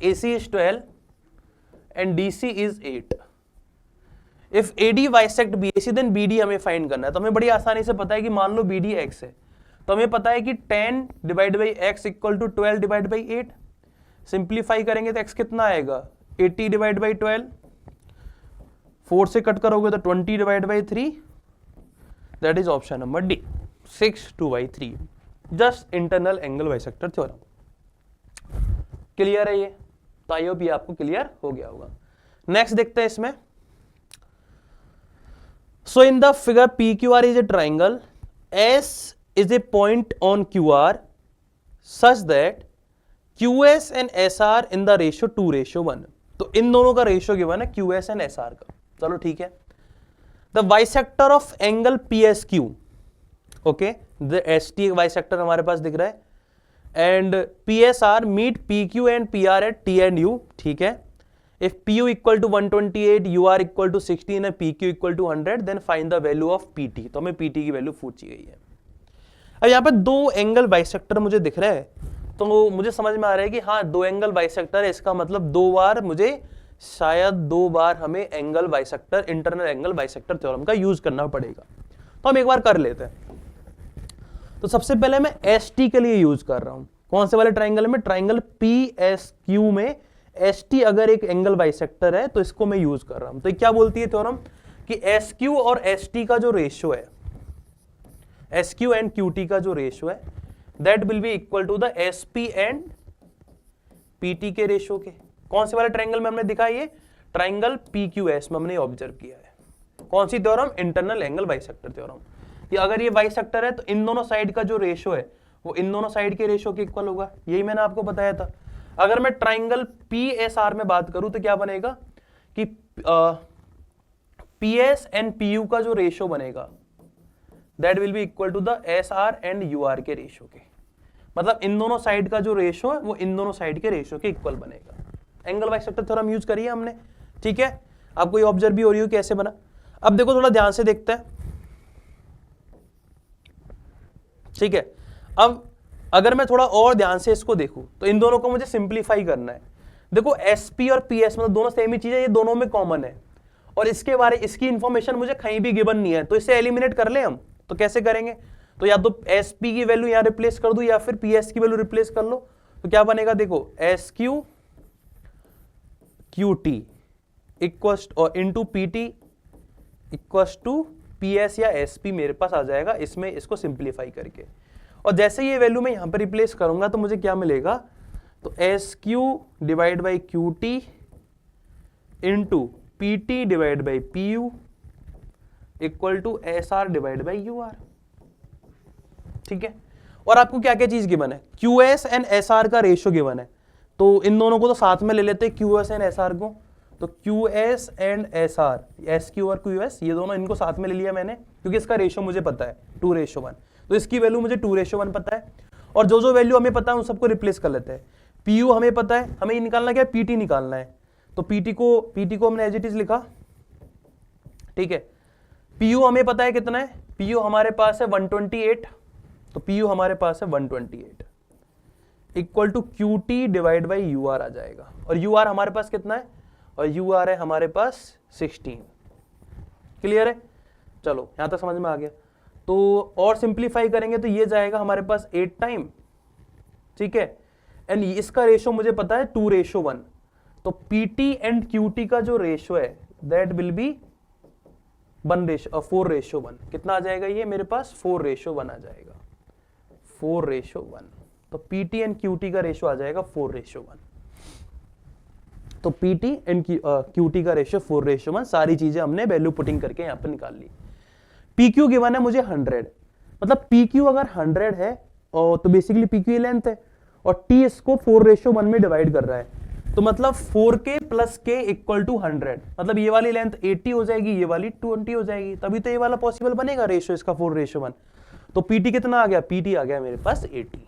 AC is 12 and DC is 8. If AD bisect BAC then BD हमें फाइंड करना है। तो हमें बड़ी आसानी से पता है कि मान लो BD x है, तो हमें पता है कि 10 divide by x equal to 12 divide by 8। Simplify करेंगे तो x कितना आएगा, 80 डिवाइड बाई 12, 4 से कट करोगे तो 20 divide by 3, that is option number D, 6/2/3। Just internal angle bisector theorem. Clear है ये, तो आई होप ये आपको क्लियर हो गया होगा। नेक्स्ट देखते हैं इसमें, so in the figure P Q R is a triangle, S is a point on Q R such that Q S and S R in the ratio 2:1। तो इन दोनों का रेशियो गिवन है Q S and S R का। चलो ठीक है, the bisector of angle P S Q, okay, the S T bisector हमारे पास दिख रहा है, and PSR meet PQ and PR at T and U, ठीक है। If PU equal to 128, UR equal to 16 and PQ equal to 100, then find the value of PT। तो हमें PT की वैल्यू पूछी गई है। अब यहाँ पे दो एंगल बाइसेक्टर मुझे दिख रहा है, तो मुझे समझ में आ रहा है कि हाँ दो एंगल बाइसेक्टर है, इसका मतलब दो बार मुझे शायद दो बार हमें angle bisector, internal angle bisector theorem का यूज करना पड़ेगा। तो हम एक बार कर लेते हैं। तो सबसे पहले मैं एस टी के लिए यूज कर रहा हूं, कौन से वाले ट्राइंगल में, ट्राइंगल पी एस क्यू में एस टी अगर एक एंगल बाइसेक्टर है तो इसको मैं यूज कर रहा हूं। तो क्या बोलती है थ्योरम कि एस क्यू और एस टी का जो रेशियो है, S Q and Q T का जो रेशियो है that will be equal to the S P and P T के रेशियो के। कौन से वाले ट्राइंगल में हमने दिखा, ये ट्राइंगल पी क्यू एस में हमने ऑब्जर्व किया है। कौन सी theorem, internal angle bisector theorem. कि अगर ये बाइसेक्टर है तो इन दोनों साइड का जो रेशियो है वो इन दोनों साइड के रेशियो के इक्वल होगा, यही मैंने आपको बताया था। अगर मैं ट्राइंगल पी एस आर में बात करूं तो क्या बनेगा कि P S and P U का जो रेशियो बनेगा that will be equal to the S R and U R के रेशियो के, मतलब इन दोनों साइड का जो रेशियो है वो इन दोनों साइड के रेशियो के इक्वल बनेगा। एंगल बाइसेक्टर थ्योरम यूज करी है हमने, ठीक है। आपको ये ऑब्जर्व भी हो रही हो कैसे बना। अब देखो थोड़ा ध्यान से देखते हैं, ठीक है। अब अगर मैं थोड़ा और ध्यान से इसको देखूं तो इन दोनों को मुझे सिंप्लीफाई करना है। देखो एसपी और पीएस मतलब दोनों सेम ही चीज है, ये दोनों में कॉमन है और इसकी इंफॉर्मेशन मुझे कहीं भी गिवन नहीं है, तो इसे एलिमिनेट कर ले हम। तो कैसे करेंगे, तो या तो एसपी की वैल्यू यहां रिप्लेस कर दूं या फिर पीएस की वैल्यू रिप्लेस कर लो। तो क्या बनेगा, देखो S Q Q T equals और into P T equals to P S या एस पी मेरे पास आ जाएगा इसमें, इसको सिंप्लीफाई करके। और जैसे ये वैल्यू मैं यहां पर रिप्लेस करूंगा तो मुझे क्या मिलेगा, तो S Q divide by Q T into P T divide by P U equal to S R divide by U R, ठीक है। और आपको क्या क्या चीज गिवन है, Q S and S R का रेशियो गिवन है, तो इन दोनों को तो साथ में ले लेते हैं Q S and S are को। तो Q S and S are, S Q और क्यू एस ये दोनों इनको साथ में ले लिया मैंने, क्योंकि इसका रेशियो मुझे पता है 2:1, तो इसकी वैल्यू मुझे 2:1 पता है। और जो जो वैल्यू हमें पता है उन सबको रिप्लेस कर लेते हैं। पी यू हमें पता है, हमें ये निकालना क्या है, पी टी निकालना है, तो पी टी को हमने एज इट इज लिखा, ठीक है। पी यू हमें पता है कितना है, पी यू हमारे पास है 128, तो पी यू हमारे पास है 128 equal to Q T divide by U R आ जाएगा। और यू आर हमारे पास कितना है, और यू आर है हमारे पास 16। क्लियर है, चलो यहां तक समझ में आ गया। तो और सिंप्लीफाई करेंगे तो ये जाएगा हमारे पास 8 टाइम, ठीक है। एंड इसका रेशियो मुझे पता है 2:1, तो पीटी एंड क्यूटी का जो रेशियो है दैट विल बी 4:1। कितना आ जाएगा ये मेरे पास, 4:1 आ जाएगा, 4:1। तो पीटी एंड क्यूटी का रेशियो आ जाएगा 4:1। तो पीटी एंड क्यूटी का रेशियो 4:1। सारी चीजें हमने वैल्यू पुटिंग करके यहां पर निकाल ली। पीक्यू गिवन है मुझे 100, मतलब पीक्यू अगर 100 है और तो बेसिकली पीक्यू लेंथ है और टी इसको 4:1 में डिवाइड कर रहा है, तो मतलब 4k plus k equal to 100, मतलब ये वाली लेंथ 80 हो जाएगी, ये वाली 20 हो जाएगी, तभी तो ये वाला पॉसिबल बनेगा रेशियो इसका 4:1। तो पीटी कितना आ गया, पीटी आ गया मेरे पास 80।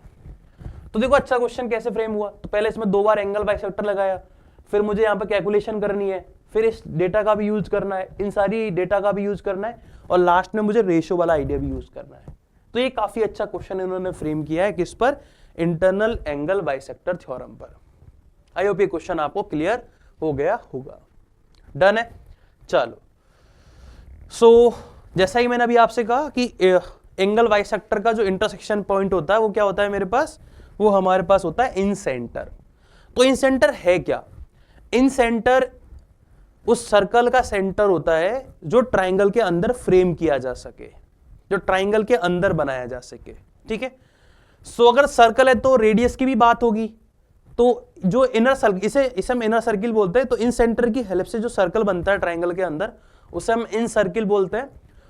तो देखो अच्छा क्वेश्चन कैसे फ्रेम हुआ, तो पहले इसमें 2 बार एंगल बाइसेक्टर लगाया, फिर मुझे यहाँ पे कैलकुलेशन करनी है, फिर इस डेटा का भी यूज करना है, इन सारी डेटा का भी यूज करना है, और लास्ट में मुझे रेशियो वाला आइडिया भी यूज करना है। तो ये काफी अच्छा क्वेश्चन इन्होंने फ्रेम किया है, किस पर, इंटरनल एंगल बाइसेक्टर थ्योरम पर। आई होप ये क्वेश्चन आपको क्लियर हो गया होगा। डन है, चलो। सो जैसा ही मैंने अभी आपसे कहा कि एंगल बाइसेक्टर का जो इंटरसेक्शन पॉइंट होता है वो क्या होता है मेरे पास, वो हमारे पास होता है इन सेंटर। तो इन सेंटर है क्या, इन सेंटर उस सर्कल का सेंटर होता है जो ट्राइंगल के अंदर फ्रेम किया जा सके, जो ट्राइंगल के अंदर बनाया जा सके, ठीक है। सो अगर सर्कल है तो रेडियस की भी बात होगी, तो जो इनर सर्कल, इसे हम इनर सर्किल बोलते हैं, तो इन सेंटर की हेल्प से जो सर्कल बनता है ट्राइंगल के अंदर उसे हम इन सर्किल बोलते हैं,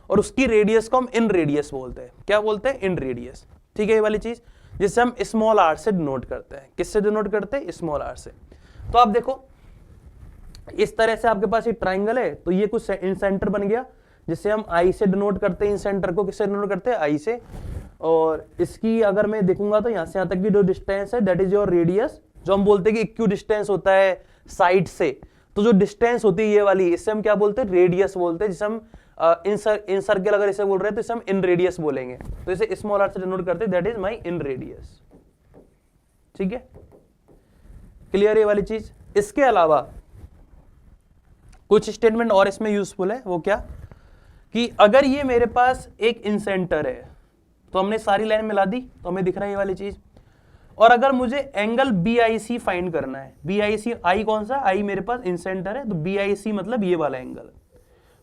और उसकी रेडियस को हम इन रेडियस बोलते हैं। क्या बोलते हैं, इन रेडियस, ठीक है। ये वाली चीज जिसे हम स्मॉल आर से डिनोट करते हैं, किससे डिनोट करते हैं, स्मॉल आर से। तो आप देखो इस तरह से आपके पास एक ट्राइंगल है, तो ये कुछ इन सेंटर बन गया जिसे हम आई से डिनोट करते हैं, इन सेंटर को किससे डिनोट करते हैं, आई से। और इसकी अगर मैं देखूंगा तो यहां से यहां तक की जो डिस्टेंस है दैट इज योर रेडियस, जो हम बोलते हैं कि इक्यू डिस्टेंस होता है साइड से, तो जो डिस्टेंस होती है ये वाली, इससे हम क्या बोलते हैं, रेडियस बोलते हैं, जिसे हम इन सर्किल अगर इसे बोल रहे हैं तो इसे हम इन रेडियस बोलेंगे, तो इसे स्मॉल आर से डिनोट करते हैं, that is my in radius, ठीक है। क्लियर ये वाली चीज। इसके अलावा कुछ स्टेटमेंट और इसमें यूजफुल है, वो क्या, कि अगर ये मेरे पास एक इन सेंटर है, तो हमने सारी लाइन मिला दी तो हमें दिख रहा है ये वाली चीज, और अगर मुझे एंगल BIC फाइंड करना है, BIC आई कौन सा, आई मेरे पास इन सेंटर है, तो BIC मतलब ये वाला एंगल,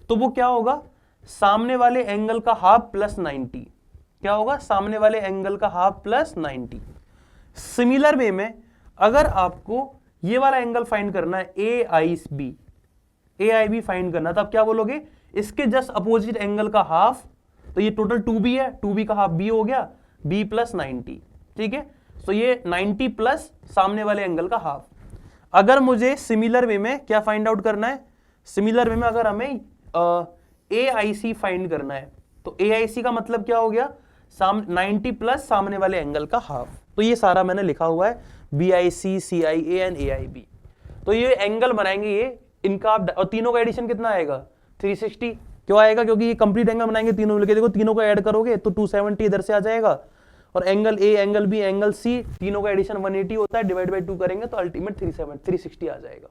तो वो क्या होगा, सामने वाले एंगल का हाफ प्लस 90, क्या होगा, सामने वाले एंगल का हाफ प्लस 90। सिमिलर वे में अगर आपको ये वाला एंगल फाइंड करना है AIB फाइंड करना, तो आप क्या बोलोगे, इसके जस्ट अपोजिट एंगल का हाफ, तो ये टोटल 2B है, 2B का हाफ B हो गया, B प्लस 90, ठीक है। तो ये 90 प्लस सामने वाले एंगल का हाफ। अगर मुझे सिमिलर वे में क्या फाइंड आउट करना है, सिमिलर वे में अगर हमें AIC फाइंड करना है, तो AIC का मतलब क्या हो गया, 90 प्लस सामने वाले एंगल का हाफ। तो ये सारा मैंने लिखा हुआ है, BIC, CIA एंड AIB। तो ये एंगल बनाएंगे ये इनका आप, और तीनों का एडिशन कितना आएगा 360। क्यों आएगा? क्योंकि ये कंप्लीट एंगल बनाएंगे तीनों मिलकर, देखो तीनों को ऐड करोगे तो 270 इधर से आ जाएगा, और angle A, angle B, angle C, तीनों का एडिशन 180 होता है, डिवाइड बाई 2 करेंगे तो अल्टीमेट 360 आ जाएगा।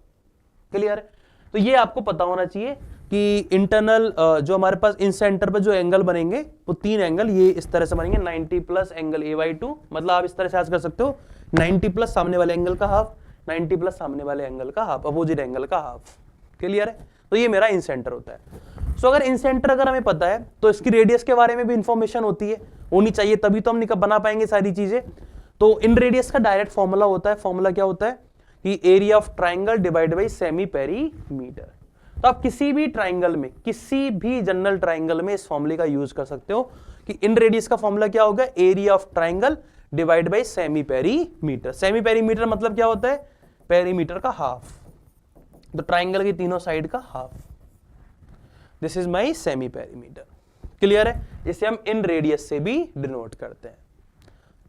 क्लियर है? तो ये आपको पता होना चाहिए कि इंटरनल जो हमारे पास इन सेंटर पर जो एंगल बनेंगे वो 3 एंगल ये इस तरह से बनेंगे, 90 प्लस एंगल a/2, मतलब आप इस तरह से आज कर सकते हो 90 प्लस सामने वाले एंगल का हाफ, 90 प्लस सामने वाले एंगल का हाफ, अपोजिट एंगल का हाफ। क्लियर है? तो ये मेरा इन सेंटर होता है। सो अगर इन सेंटर अगर हमें पता है तो इसकी रेडियस के बारे में भी इंफॉर्मेशन होती है, होनी चाहिए, तभी तो हम बना पाएंगे सारी चीजें। तो इन रेडियस का डायरेक्ट फॉर्मूला होता है, फॉर्मूला क्या होता है कि area of triangle divide by semi perimeter. तो आप किसी भी ट्राइंगल में, किसी भी जनरल ट्राइंगल में इस फॉर्मूले का यूज कर सकते हो कि इन रेडियस का फॉर्मूला क्या होगा, area of triangle divide by semi perimeter. Semi perimeter मतलब क्या होता है, पेरीमीटर का हाफ, तो ट्राइंगल की तीनों साइड का half, this is my semi perimeter. Clear है? इसे हम इन रेडियस से भी डिनोट करते हैं।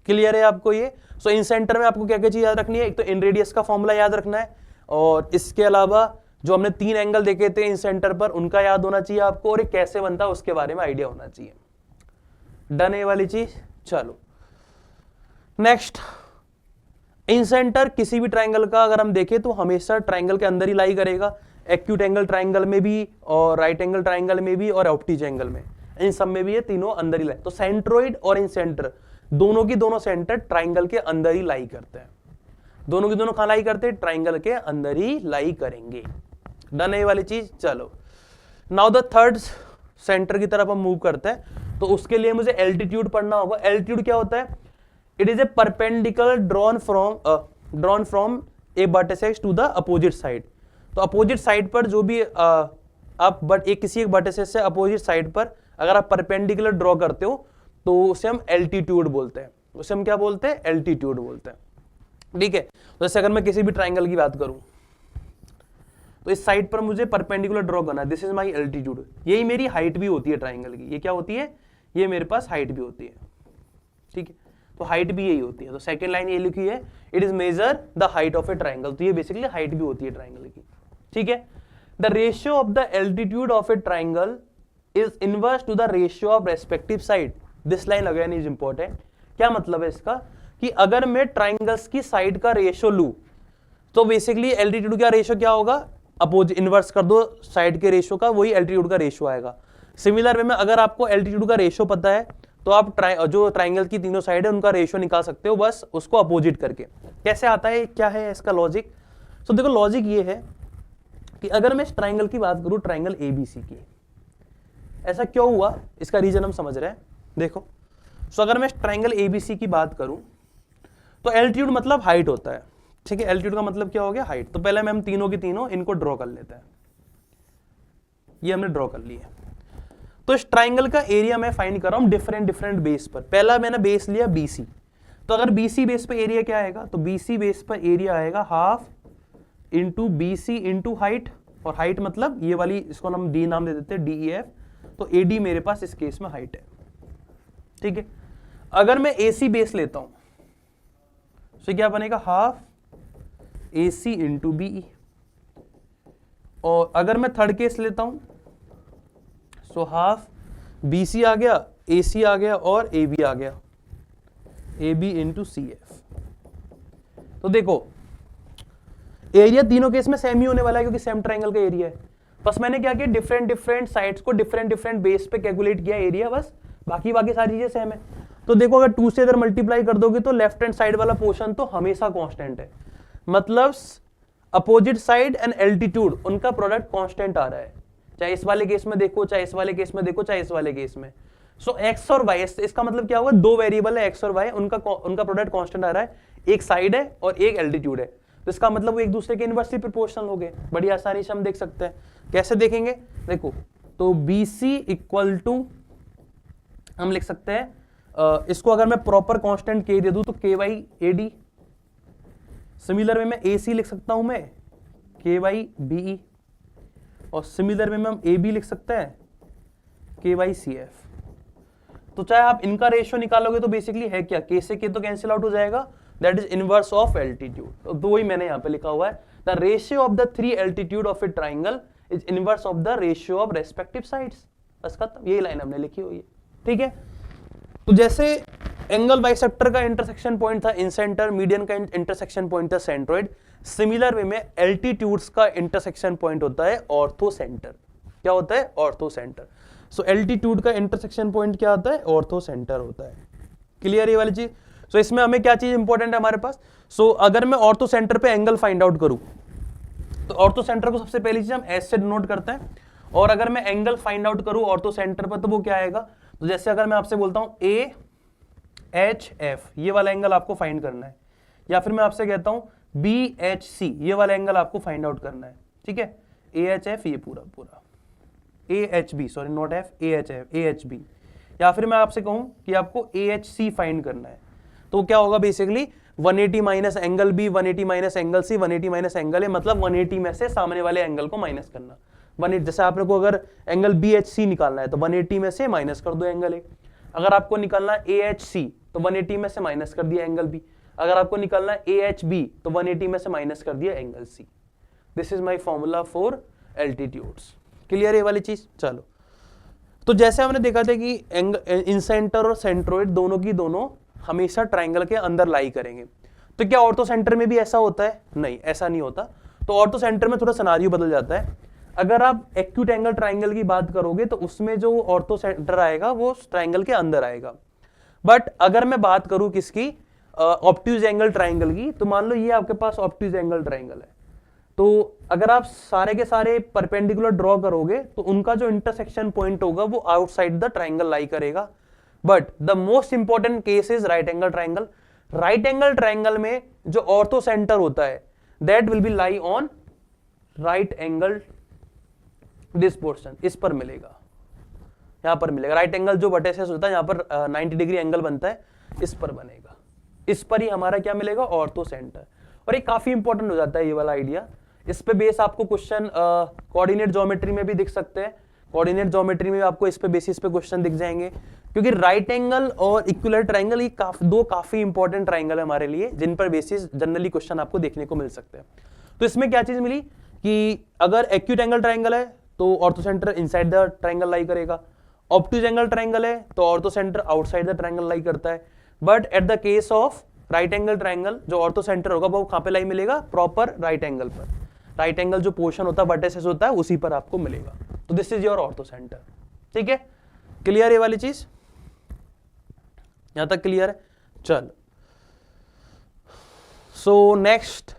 क्लियर है आपको ये? सो इन सेंटर में आपको क्या क्या चीज याद रखनी है, एक तो इन रेडियस का फॉर्मूला याद रखना है, और इसके अलावा जो हमने 3 एंगल देखे थे इन सेंटर पर उनका याद होना चाहिए आपको, और ये कैसे बनता है उसके बारे में आइडिया होना चाहिए। डन है वाली चीज? चलो नेक्स्ट, इन सेंटर किसी भी ट्राइंगल का अगर हम देखें तो हमेशा ट्राइंगल के अंदर ही लाई करेगा, एक्यूट एंगल ट्राइंगल में भी, और राइट एंगल ट्राइंगल में भी, और ऑब्टूज एंगल में, इन सब में भी ये तीनों अंदर ही लाई। तो सेंट्रोइड और इन सेंटर दोनों की दोनों सेंटर ट्राइंगल के अंदर ही लाई करते हैं, दोनों की दोनों कहां लाई करते हैं, ट्राइंगल के अंदर ही लाई करेंगे। डन है ये वाली चीज? चलो नाउ द थर्ड सेंटर की तरफ हम मूव करते हैं, तो उसके लिए मुझे एल्टीट्यूड पढ़ना होगा। एल्टीट्यूड क्या होता है? It is a perpendicular drawn from a vertices to the opposite side. तो अपोजिट साइड पर जो भी आप किसी एक वर्टिसेस से अपोजिट साइड पर अगर आप परपेंडिकुलर ड्रॉ करते हो तो उसे हम एल्टीट्यूड बोलते हैं, उसे हम क्या बोलते हैं, एल्टीट्यूड बोलते हैं। ठीक है? तो जैसे अगर मैं किसी भी ट्राइंगल की बात करूं तो इस साइड पर मुझे परपेंडिकुलर ड्रॉ करना है, दिस इज माय एल्टीट्यूड। यही मेरी हाइट भी होती है ट्राइंगल की, ये क्या होती है, ये मेरे पास हाइट भी होती है। ठीक है? तो हाइट भी यही होती है। तो सेकंड लाइन ये लिखी है, it is measure the height of a triangle, तो ये बेसिकली हाइट भी होती है ट्राइंगल की। ठीक है? The ratio of the altitude of a triangle is inverse two the ratio of respective side. This line again is important. क्या मतलब है इसका कि अगर मैं ट्राइंगल्स की साइड का रेशियो लूं तो बेसिकली एल्टीट्यूड का रेशियो क्या होगा, अपोजिट इनवर्स कर दो साइड के रेशियो का, वही एल्टीट्यूड का रेशियो आएगा। सिमिलर वे में अगर आपको एल्टीट्यूड का रेशियो पता है तो आप जो ट्राइंगल की तीनों साइड है उनका रेशियो निकाल सकते हो, बस उसको अपोजिट करके। कैसे आता है, क्या है इसका लॉजिक? तो देखो लॉजिक ये है कि अगर मैं इस ट्राइंगल की बात करूं, ट्राइंगल ABC की, ऐसा क्यों हुआ इसका रीजन हम समझ रहे हैं। देखो सो अगर मैं इस ट्राइंगल ABC की बात करूं तो एल्टीट्यूड मतलब हाइट होता है। ठीक है? एल्टीट्यूड का मतलब क्या हो गया, हाइट। तो पहले हम तीनों की तीनों इनको ड्रॉ कर लेते हैं, ये हमने ड्रॉ कर लिया। तो इस ट्राइंगल का एरिया मैं फाइंड कर रहा हूं डिफरेंट बेस पर। पहला मैंने बेस लिया BC, तो अगर BC बेस पर एरिया क्या आएगा, तो BC बेस पर एरिया आएगा half into BC into height, और हाइट मतलब ये वाली, इसको हम D नाम दे देते हैं, DEF। तो AD मेरे पास इस केस में हाइट है। ठीक है? अगर मैं AC बेस लेता हूं तो क्या बनेगा, हाफ AC इंटू BE। और अगर मैं थर्ड केस लेता हूं सो हाफ BC आ गया, AC आ गया, और AB आ गया, AB इंटू CF। तो देखो एरिया तीनों केस में सेम ही होने वाला है क्योंकि सेम ट्राइंगल का एरिया है। बस मैंने क्या किया, डिफरेंट साइड्स को डिफरेंट बेस पे कैलकुलेट किया एरिया, बस बाकी सारी चीजें सेम है। तो देखो अगर 2 से अगर मल्टीप्लाई कर दोगे तो लेफ्ट हैंड साइड वाला पोर्शन तो हमेशा कांस्टेंट है, मतलब अपोजिट साइड एंड एल्टीट्यूड उनका प्रोडक्ट कांस्टेंट आ रहा है, चाहे इस वाले केस में देखो, चाहे इस वाले केस में देखो, चाहे इस वाले केस में। सो एक्स और वाई, इसका मतलब क्या होगा, 2 वेरिएबल है एक्स और वाई, उनका प्रोडक्ट कांस्टेंट आ रहा है, एक साइड है और एक एल्टीट्यूड है, तो इसका मतलब वो एक दूसरे के इनवर्सली प्रोपोर्शनल हो गए। बड़ी आसानी से हम देख सकते हैं। कैसे देखेंगे, देखो तो BC इक्वल टू हम लिख सकते हैं, इसको अगर मैं प्रॉपर कांस्टेंट K दे दूं तो KY AD। सिमिलर में मैं AC लिख सकता हूं मैं KY BE, और सिमिलर में हम AB लिख सकते हैं KY CF। तो चाहे आप इनका रेशियो निकालोगे तो बेसिकली है क्या, K से K तो कैंसिल आउट हो जाएगा, that is inverse of altitude. तो वही मैंने यहाँ पे लिखा हुआ है, the ratio of the 3 altitude of a triangle is inverse of the ratio of respective sides. बस खत्म, यही लाइन हमने लिखी हुई है। ठीक है, तो जैसे एंगल बाइसेक्टर का इंटरसेक्शन पॉइंट था इन सेंटर, मीडियन का इंटरसेक्शन पॉइंट था सेंट्रोइड, सिमिलर वे में एल्टीट्यूड्स का इंटरसेक्शन पॉइंट होता है ऑर्थो सेंटर। क्या होता है? Orthocentre. सो एल्टीट्यूड का इंटरसेक्शन पॉइंट क्या होता है? ऑर्थो सेंटर होता है। क्लियर ये वाली चीज? सो इसमें हमें क्या चीज इंपॉर्टेंट है हमारे पास? अगर मैं ऑर्थो सेंटर पे एंगल फाइंड आउट करूं तो ऑर्थो सेंटर को सबसे पहली चीज हम एस से डिनोट करते हैं, और अगर मैं एंगल फाइंड आउट करूं ऑर्थो सेंटर पर तो वो क्या आएगा? तो जैसे अगर मैं आपसे बोलता हूं ए एच एफ, ये वाला एंगल आपको फाइंड करना है, या फिर मैं आपसे कहता हूं बी एच सी, ये वाला एंगल आपको फाइंड आउट करना है। ठीक है, ए एच एफ, ये पूरा पूरा A H B, sorry not F, A H F, A H B, या फिर मैं आपसे कहूं कि आपको ए एच सी फाइंड करना है, तो क्या होगा basically 180 minus angle B, 180 minus angle C, 180 minus angle A, मतलब 180 में से सामने वाले एंगल को माइनस करना। 180, जैसे आप लोग को अगर एंगल बी एच सी निकालना है तो 180 में से माइनस कर दो एंगल ए। अगर आपको निकालना है ए एच सी तो 180 में से माइनस कर दिया एंगल बी। अगर आपको निकालना है ए एच बी तो 180 में से माइनस कर दिया angle C. This is my formula for altitudes. Clear है वाली चीज? चलो, तो जैसे हमने देखा था कि इन सेंटर और सेंट्रोइड दोनों की दोनों हमेशा ट्राइंगल के अंदर लाई करेंगे, तो क्या ऑर्थो सेंटर में भी ऐसा होता है? नहीं, ऐसा नहीं होता। तो ऑर्थो सेंटर में थोड़ा सिनेरियो बदल जाता है। अगर आप एक्यूट एंगल ट्राइंगल की बात करोगे तो उसमें जो ऑर्थो सेंटर आएगा वो ट्राइंगल के अंदर आएगा। बट अगर मैं बात करूं किसकी, ऑब्ट्यूज एंगल ट्राइंगल की, तो मान लो ये आपके पास ऑब्ट्यूज एंगल ट्राइंगल है, तो अगर आप सारे के सारे परपेंडिकुलर ड्रॉ करोगे तो उनका जो इंटरसेक्शन पॉइंट होगा वो आउटसाइड द ट्राइंगल लाई करेगा। But the most important case is right angle triangle. Right angle triangle में जो ऑर्थो सेंटर होता है that will B lie on right angle this portion, इस पर मिलेगा, यहां पर मिलेगा। राइट एंगल जो वर्टिसेस होता है, यहां पर 90 डिग्री एंगल बनता है, इस पर बनेगा, इस पर ही हमारा क्या मिलेगा? Ortho centre. और ये काफी इंपॉर्टेंट हो जाता है ये वाला आइडिया। इस पे बेस आपको क्वेश्चन कोऑर्डिनेट ज्योमेट्री में भी दिख सकते हैं। कोऑर्डिनेट ज्योमेट्री में आपको इस पे बेसिस पे क्वेश्चन दिख जाएंगे, क्योंकि राइट एंगल और इक्विलर ट्राइंगल ये दो काफी इंपॉर्टेंट ट्राइंगल है हमारे लिए, जिन पर बेसिस जनरली क्वेश्चन आपको देखने को मिल सकते हैं। तो इसमें क्या चीज मिली कि अगर एक्यूट एंगल ट्राइंगल है तो orthocentre inside the triangle lie करेगा, ऑब्ट्यूज एंगल ट्राइंगल है तो orthocentre outside the triangle lie करता है। But at the case of right angle triangle जो ऑर्थो सेंटर होगा वो कहां पे लाई मिलेगा? प्रॉपर राइट एंगल पर। राइट एंगल जो पोर्शन होता है वर्टिसेस होता है उसी पर आपको मिलेगा। तो this is your ortho centre. ठीक है, क्लियर है वाली चीज? यहां तक क्लियर है? चल, so next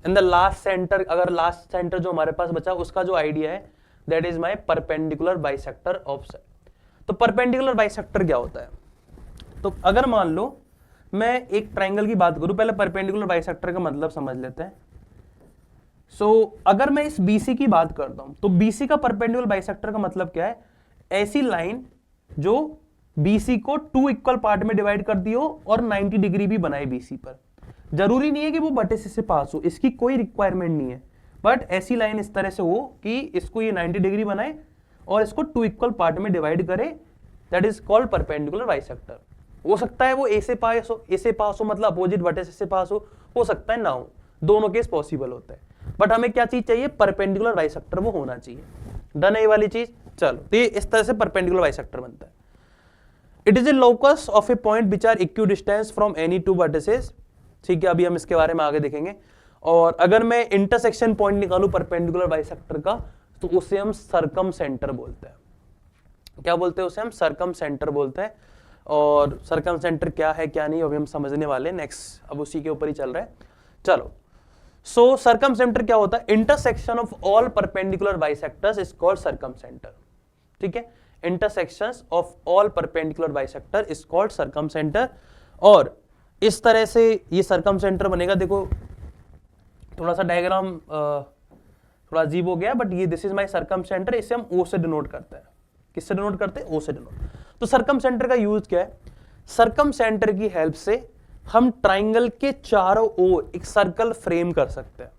in the last centre, अगर लास्ट सेंटर जो हमारे पास बचा उसका जो आइडिया है that is my perpendicular bisector of set. तो परपेंडिकुलर बाइसेक्टर क्या होता है? तो अगर मान लो मैं एक ट्राइंगल की बात करूं, पहले परपेंडिकुलर बाइसेक्टर का मतलब समझ लेते हैं। अगर मैं इस BC की बात करता हूं तो BC का परपेंडिकुलर बाइसेक्टर का मतलब क्या है? ऐसी लाइन जो BC को 2 इक्वल पार्ट में डिवाइड कर दी हो और 90 डिग्री भी बनाए BC पर। जरूरी नहीं है कि वो वर्टिसेस से पास हो, इसकी कोई रिक्वायरमेंट नहीं है, बट ऐसी लाइन इस तरह से हो कि इसको ये 90 डिग्री बनाए और इसको 2 इक्वल पार्ट में डिवाइड करे, that is called perpendicular bisector. हो सकता है वो ए से पास हो, मतलब अपोजिट वर्टिसेस से पास हो सकता है ना हो, दोनों केस पॉसिबल होता है। बट हमें क्या चीज चाहिए? परपेंडिकुलर बाइसेक्टर वो होना चाहिए। डन है ये वाली चीज? चलो, तो ये इस तरह से परपेंडिकुलर बाइसेक्टर बनता है। It is a locus of a point which are equidistance from any two vertices. ठीक है, अभी हम इसके बारे में आगे देखेंगे। और अगर मैं इंटरसेक्शन पॉइंट निकालूं परपेंडिकुलर बाइसेक्टर का तो उसे हम सरकम सेंटर बोलते हैं। क्या बोलते हैं उसे? हम सरकम सेंटर बोलते हैं। और सरकम सेंटर क्या है क्या नहीं अभी हम समझने वाले, नेक्स्ट अब उसी के ऊपर ही चल रहा है। चलो, सो सरकम सेंटर क्या होता है? Intersection of all perpendicular bisectors is called circumcentre. ठीक है, intersections of all perpendicular bisector is called circumcentre. और इस तरह से ये सरकम सेंटर बनेगा। देखो थोड़ा सा डायग्राम थोड़ा अजीब हो गया, बट ये दिस इज माय सरकम सेंटर। इसे हम O से डिनोट करते हैं। किससे डिनोट करते हैं? O से डिनोट। तो सरकम सेंटर का यूज क्या है? सरकम सेंटर की हेल्प से हम ट्राइंगल के चारों ओर एक सर्कल फ्रेम कर सकते हैं।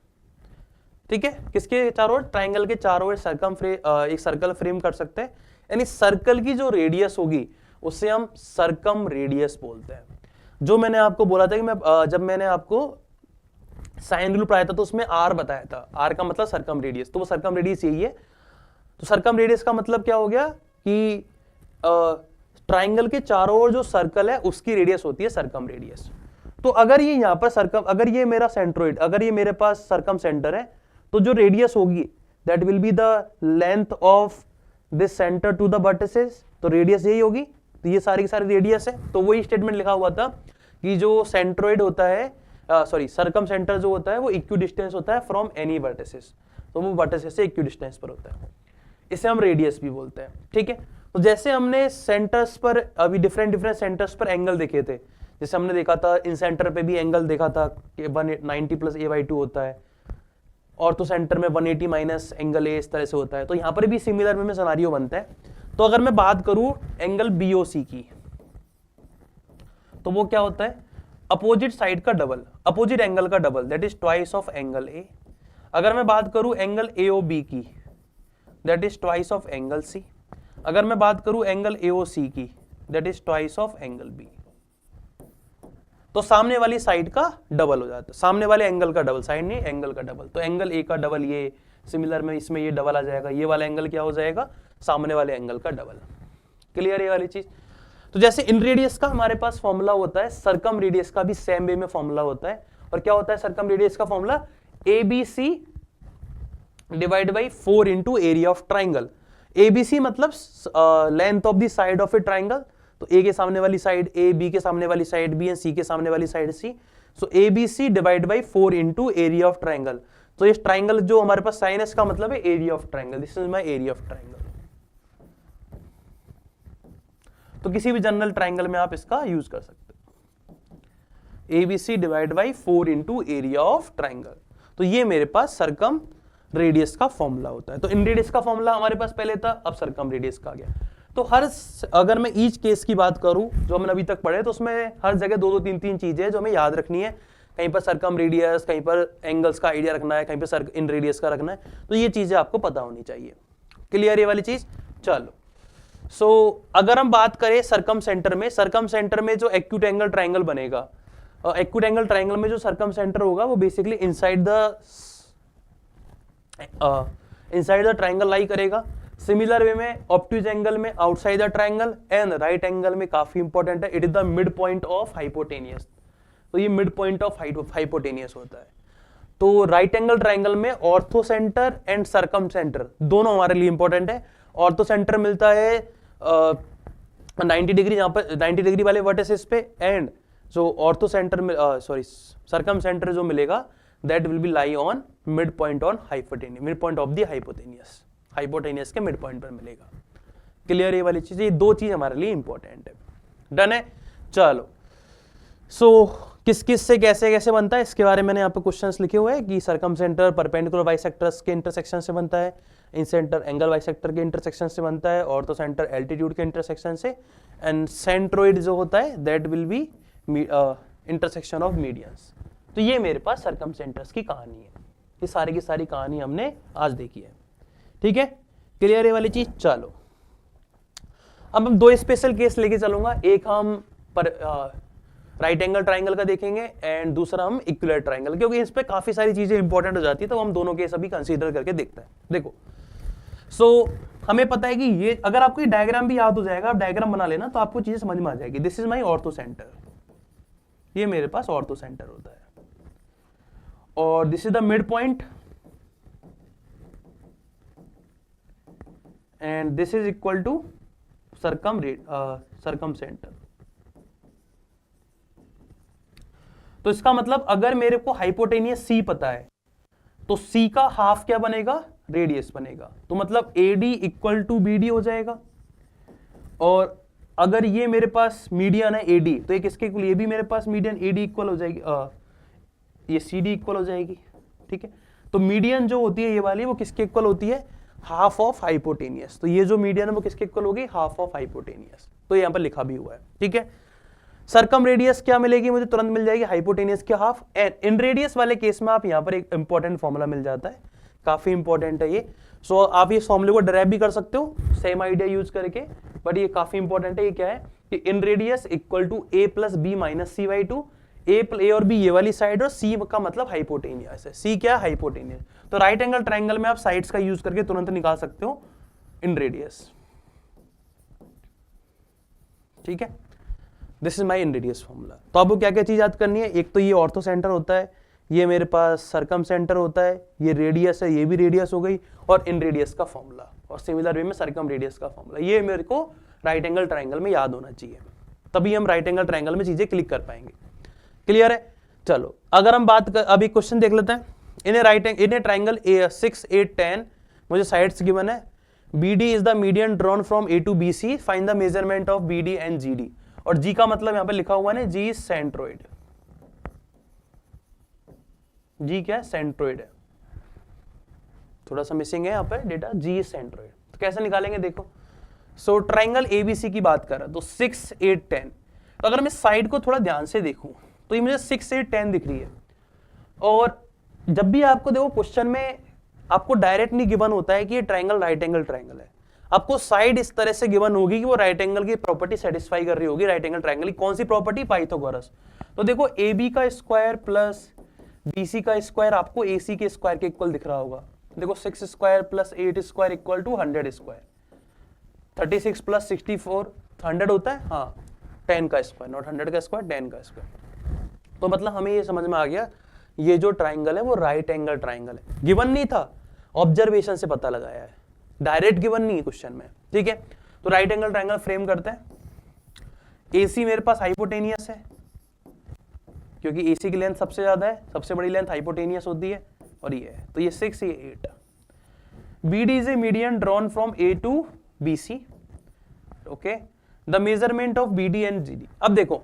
ठीक है, किसके चारों ओर? ट्राइंगल के चारों ओर एक सर्कल फ्रेम कर सकते हैं। यानी सर्कल की जो रेडियस होगी उसे हम सरकम रेडियस बोलते हैं। जो मैंने आपको बोला था कि जब मैंने आपको साइन रूल पढ़ाया था तो उसमें आर बताया था, आर का मतलब सरकम रेडियस, तो वो सरकम रेडियस यही है। तो सरकम रेडियस का मतलब क्या हो गया कि ट्राइंगल के चारों ओर जो सर्कल है उसकी रेडियस होती है सरकम रेडियस। तो अगर ये यहाँ पर अगर ये मेरा सेंट्रोइड, अगर ये मेरे पास सरकम सेंटर है, तो जो रेडियस होगी that will be the length of this centre to the vertices, तो रेडियस यही होगी। तो ये सारी की सारी रेडियस है। तो वही स्टेटमेंट लिखा हुआ था कि जो सेंट्रोइड होता है, सरकम सेंटर जो होता है वो इक्वी डिस्टेंस होता है फ्रॉम एनी वर्टिसेस, तो वो वर्टिसेस से इक्वी डिस्टेंस पर होता है, इसे हम रेडियस भी बोलते हैं। ठीक है, तो जैसे हमने सेंटर्स पर अभी डिफरेंट सेंटर्स पर एंगल देखे थे, जैसे हमने देखा था इन सेंटर पे भी एंगल देखा था कि 190 प्लस a/2 होता है, और तो सेंटर में 180 माइनस एंगल ए इस तरह से होता है। तो यहाँ पर भी सिमिलर वे में सिनेरियो बनता है। तो अगर मैं बात करूं एंगल BOC की, तो वो क्या होता है, अपोजिट साइड का डबल, अपोजिट एंगल का double, that is twice of angle A. अगर मैं बात करूं एंगल AOB की, that is twice of angle C। अगर मैं बात करूं एंगल AOC की, that is twice of angle B। तो सामने वाली साइड का डबल हो जाता है, सामने वाले एंगल का डबल, साइड नहीं एंगल का डबल। तो एंगल A का डबल ये, सिमिलर में इसमें ये डबल आ जाएगा, ये वाला एंगल क्या हो जाएगा, सामने वाले एंगल का डबल। क्लियर ये वाली चीज। तो जैसे इन रेडियस का हमारे पास फॉर्मूला होता है, सरकम रेडियस का भी सेम वे में फॉर्मूला होता है। और क्या होता है सरकम रेडियस का formula, ABC divide by 4 into area of triangle. ABC मतलब length of the side of a triangle, तो A के सामने वाली साइड A, B के सामने वाली साइड B, एंड C के सामने वाली side C। So ABC divide by 4 into area of triangle. तो इस ट्राइंगल जो हमारे पास साइन है इसका मतलब है area of triangle, this is my area of triangle. तो किसी भी जनरल ट्राइंगल में आप इसका यूज कर सकते हो, ABC divide by 4 into area of triangle. तो ये मेरे पास सरकम रेडियस का फॉर्मूला होता है। तो इन रेडियस का फॉर्मूला हमारे पास पहले था, अब सरकम रेडियस का आ गया। तो अगर मैं ईच केस की बात करूं जो हमने अभी तक पढ़े, तो उसमें हर जगह 2-2 3-3 चीजें जो हमें याद रखनी है। कहीं पर सरकम रेडियस, कहीं पर एंगल्स का आइडिया रखना है, कहीं पर इन रेडियस का रखना है। तो ये चीजें आपको पता होनी चाहिए। क्लियर ये वाली चीज। चलो सो अगर हम बात करें सरकम सेंटर में जो एक्यूट एंगल ट्राइंगल बनेगा, एक्यूट एंगल ट्राइंगल में जो सरकम सेंटर होगा वो basically inside the triangle lie करेगा। सिमिलर वे में ऑब्ट्यूज एंगल में outside the triangle, and right angle में काफी इंपॉर्टेंट है, it is the mid point of hypotenuse. तो ये मिड पॉइंट ऑफ हाइपोटेनियस होता है। तो राइट एंगल ट्राइंगल में ऑर्थो सेंटर एंड सरकम सेंटर दोनों हमारे लिए इंपॉर्टेंट है। ऑर्थो सेंटर मिलता है 90 डिग्री, यहाँ पर 90 डिग्री वाले वर्टिसेस पे, एंड जो ऑर्थो सेंटर में सरकम सेंटर जो मिलेगा that will B lie on mid point on hypotenuse, mid point of the hypotenuse के मिड पॉइंट पर मिलेगा। क्लियर ये वाली चीज, ये दो चीज हमारे लिए इंपॉर्टेंट है। डन है। चलो सो किस किस से कैसे कैसे बनता है इसके बारे में मैंने यहाँ पे क्वेश्चंस लिखे हुए हैं कि सरकम सेंटर परपेंडिकुलर बाइसेक्टर्स के इंटरसेक्शन से बनता है, इन सेंटर एंगल बाइसेक्टर के इंटरसेक्शन से बनता है, ऑर्थो सेंटर एल्टीट्यूड के इंटरसेक्शन से, एंड सेंट्रोइड जो होता है that will B intersection of medians. तो ये मेरे पास सरकम सेंटर्स की कहानी है। ये सारी की सारी कहानी हमने आज देखी है। ठीक है, क्लियर है वाली चीज। चलो अब हम दो स्पेशल केस लेके चलूंगा, एक हम राइट एंगल ट्राइंगल का देखेंगे एंड दूसरा हम इक्विलर ट्राइंगल, क्योंकि इस पे काफी सारी चीजें इंपॉर्टेंट हो जाती है, तो हम दोनों केस अभी कंसीडर करके देखते हैं। देखो हमें पता है कि ये अगर आपको ये डायग्राम भी याद हो जाएगा, आप डायग्राम बना लेना तो आपको चीजें समझ में आ जाएगी। This is my orthocentre, ये मेरे पास ऑर्थो सेंटर होता है, और this is the mid point, and this is equal to circumcentre. तो इसका मतलब अगर मेरे को हाइपोटेनियस C पता है तो C का हाफ क्या बनेगा, रेडियस बनेगा। तो मतलब AD इक्वल टू BD हो जाएगा। और अगर ये मेरे पास मीडियन है AD, तो ये किसके इक्वल, ये भी मेरे पास मीडियन AD इक्वल हो जाएगी, ये CD इक्वल हो जाएगी। ठीक है, तो मीडियन जो होती है ये वाली, वो किसके इक्वल होती है, हाफ ऑफ हाइपोटेनियस। तो ये जो मीडियन है वो किसके इक्वल होगी, हाफ ऑफ हाइपोटेनियस। तो यहाँ पर लिखा भी हुआ है। ठीक है, सरकम रेडियस क्या मिलेगी मुझे, तुरंत मिल जाएगी हाइपोटेनियस के हाफ। एंड इन रेडियस वाले केस में आप यहाँ पर एक इंपॉर्टेंट फॉर्मूला मिल जाता है, काफी इंपॉर्टेंट है ये। सो आप इस फॉर्मूले को डराइव भी कर सकते हो सेम आइडिया यूज करके, बट ये काफी इंपॉर्टेंट है। ये क्या है कि inradius equal to a plus B minus c by two, a और बी ये वाली साइड और सी का मतलब हाइपोटेनियस है। सी क्या है? हाइपोटेनियस। तो राइट एंगल ट्राइंगल में आप साइड्स का यूज करके तुरंत निकाल सकते हो इन रेडियस। ठीक है, this is my in radius formula. तो आपको क्या क्या चीज याद करनी है? एक तो ये ऑर्थो सेंटर होता है, ये मेरे पास सरकम सेंटर होता है, ये रेडियस है, ये भी रेडियस हो गई, और इन रेडियस का फॉर्मूला, और सिमिलर वे में सरकम रेडियस का फॉर्मूला। ये मेरे को राइट एंगल ट्राइंगल में याद होना चाहिए, तभी हम राइट एंगल ट्राइंगल में चीजें क्लिक कर पाएंगे। क्लियर है? चलो अगर हम बात कर, अभी क्वेश्चन देख लेते हैं। इन्हें ट्राइंगल 6, 8, 10 मुझे साइड्स गिवन है। BD is the median drawn from A to BC, find the measurement of BD and GD। और G का मतलब यहां पे लिखा हुआ है G इज सेंट्रोइड। G क्या है? सेंट्रोइड है। थोड़ा सा मिसिंग है यहाँ पे डेटा, G इज सेंट्रोइड। तो कैसे निकालेंगे देखो। सो ट्राइंगल ABC की बात कर रहा है, तो 6, 8, 10। तो अगर मैं साइड को थोड़ा ध्यान से देखूं तो ये मुझे 6, 8, 10 दिख रही है। और जब भी आपको देखो क्वेश्चन में आपको डायरेक्ट नहीं गिवन होता है कि ये ट्राइंगल राइट एंगल ट्राइंगल है, आपको साइड इस तरह से गिवन होगी कि वो राइट एंगल की प्रॉपर्टी सेटिस्फाई कर रही होगी। राइट एंगल ट्राइंगल की कौन सी प्रॉपर्टी? पाइथागोरस। तो देखो AB का स्क्वायर प्लस BC का स्क्वायर आपको AC के स्क्वायर के इक्वल दिख रहा होगा। देखो 6 square plus 8 square equal to 100 square. 36 plus 64 100 होता है, हाँ 10 का स्क्वायर, नॉट 100 का स्क्वायर, 10 का स्क्वायर। तो मतलब हमें ये समझ में आ गया ये जो ट्राइंगल है वो राइट एंगल ट्राइंगल है। गिवन नहीं था, ऑब्जर्वेशन से पता लगाया है, डायरेक्ट गिवन नहीं है क्वेश्चन में। ठीक है, तो राइट एंगल ट्राइंगल फ्रेम करते हैं। AC मेरे पास हाइपोटेनियस है क्योंकि AC की लेंथ सबसे ज्यादा है, सबसे बड़ी लेंथ हाइपोटेनियस होती है, और ये है, तो ये 6, ये 8। BD is a median drawn from A to BC। Okay, the measurement of BD and GD। अब देखो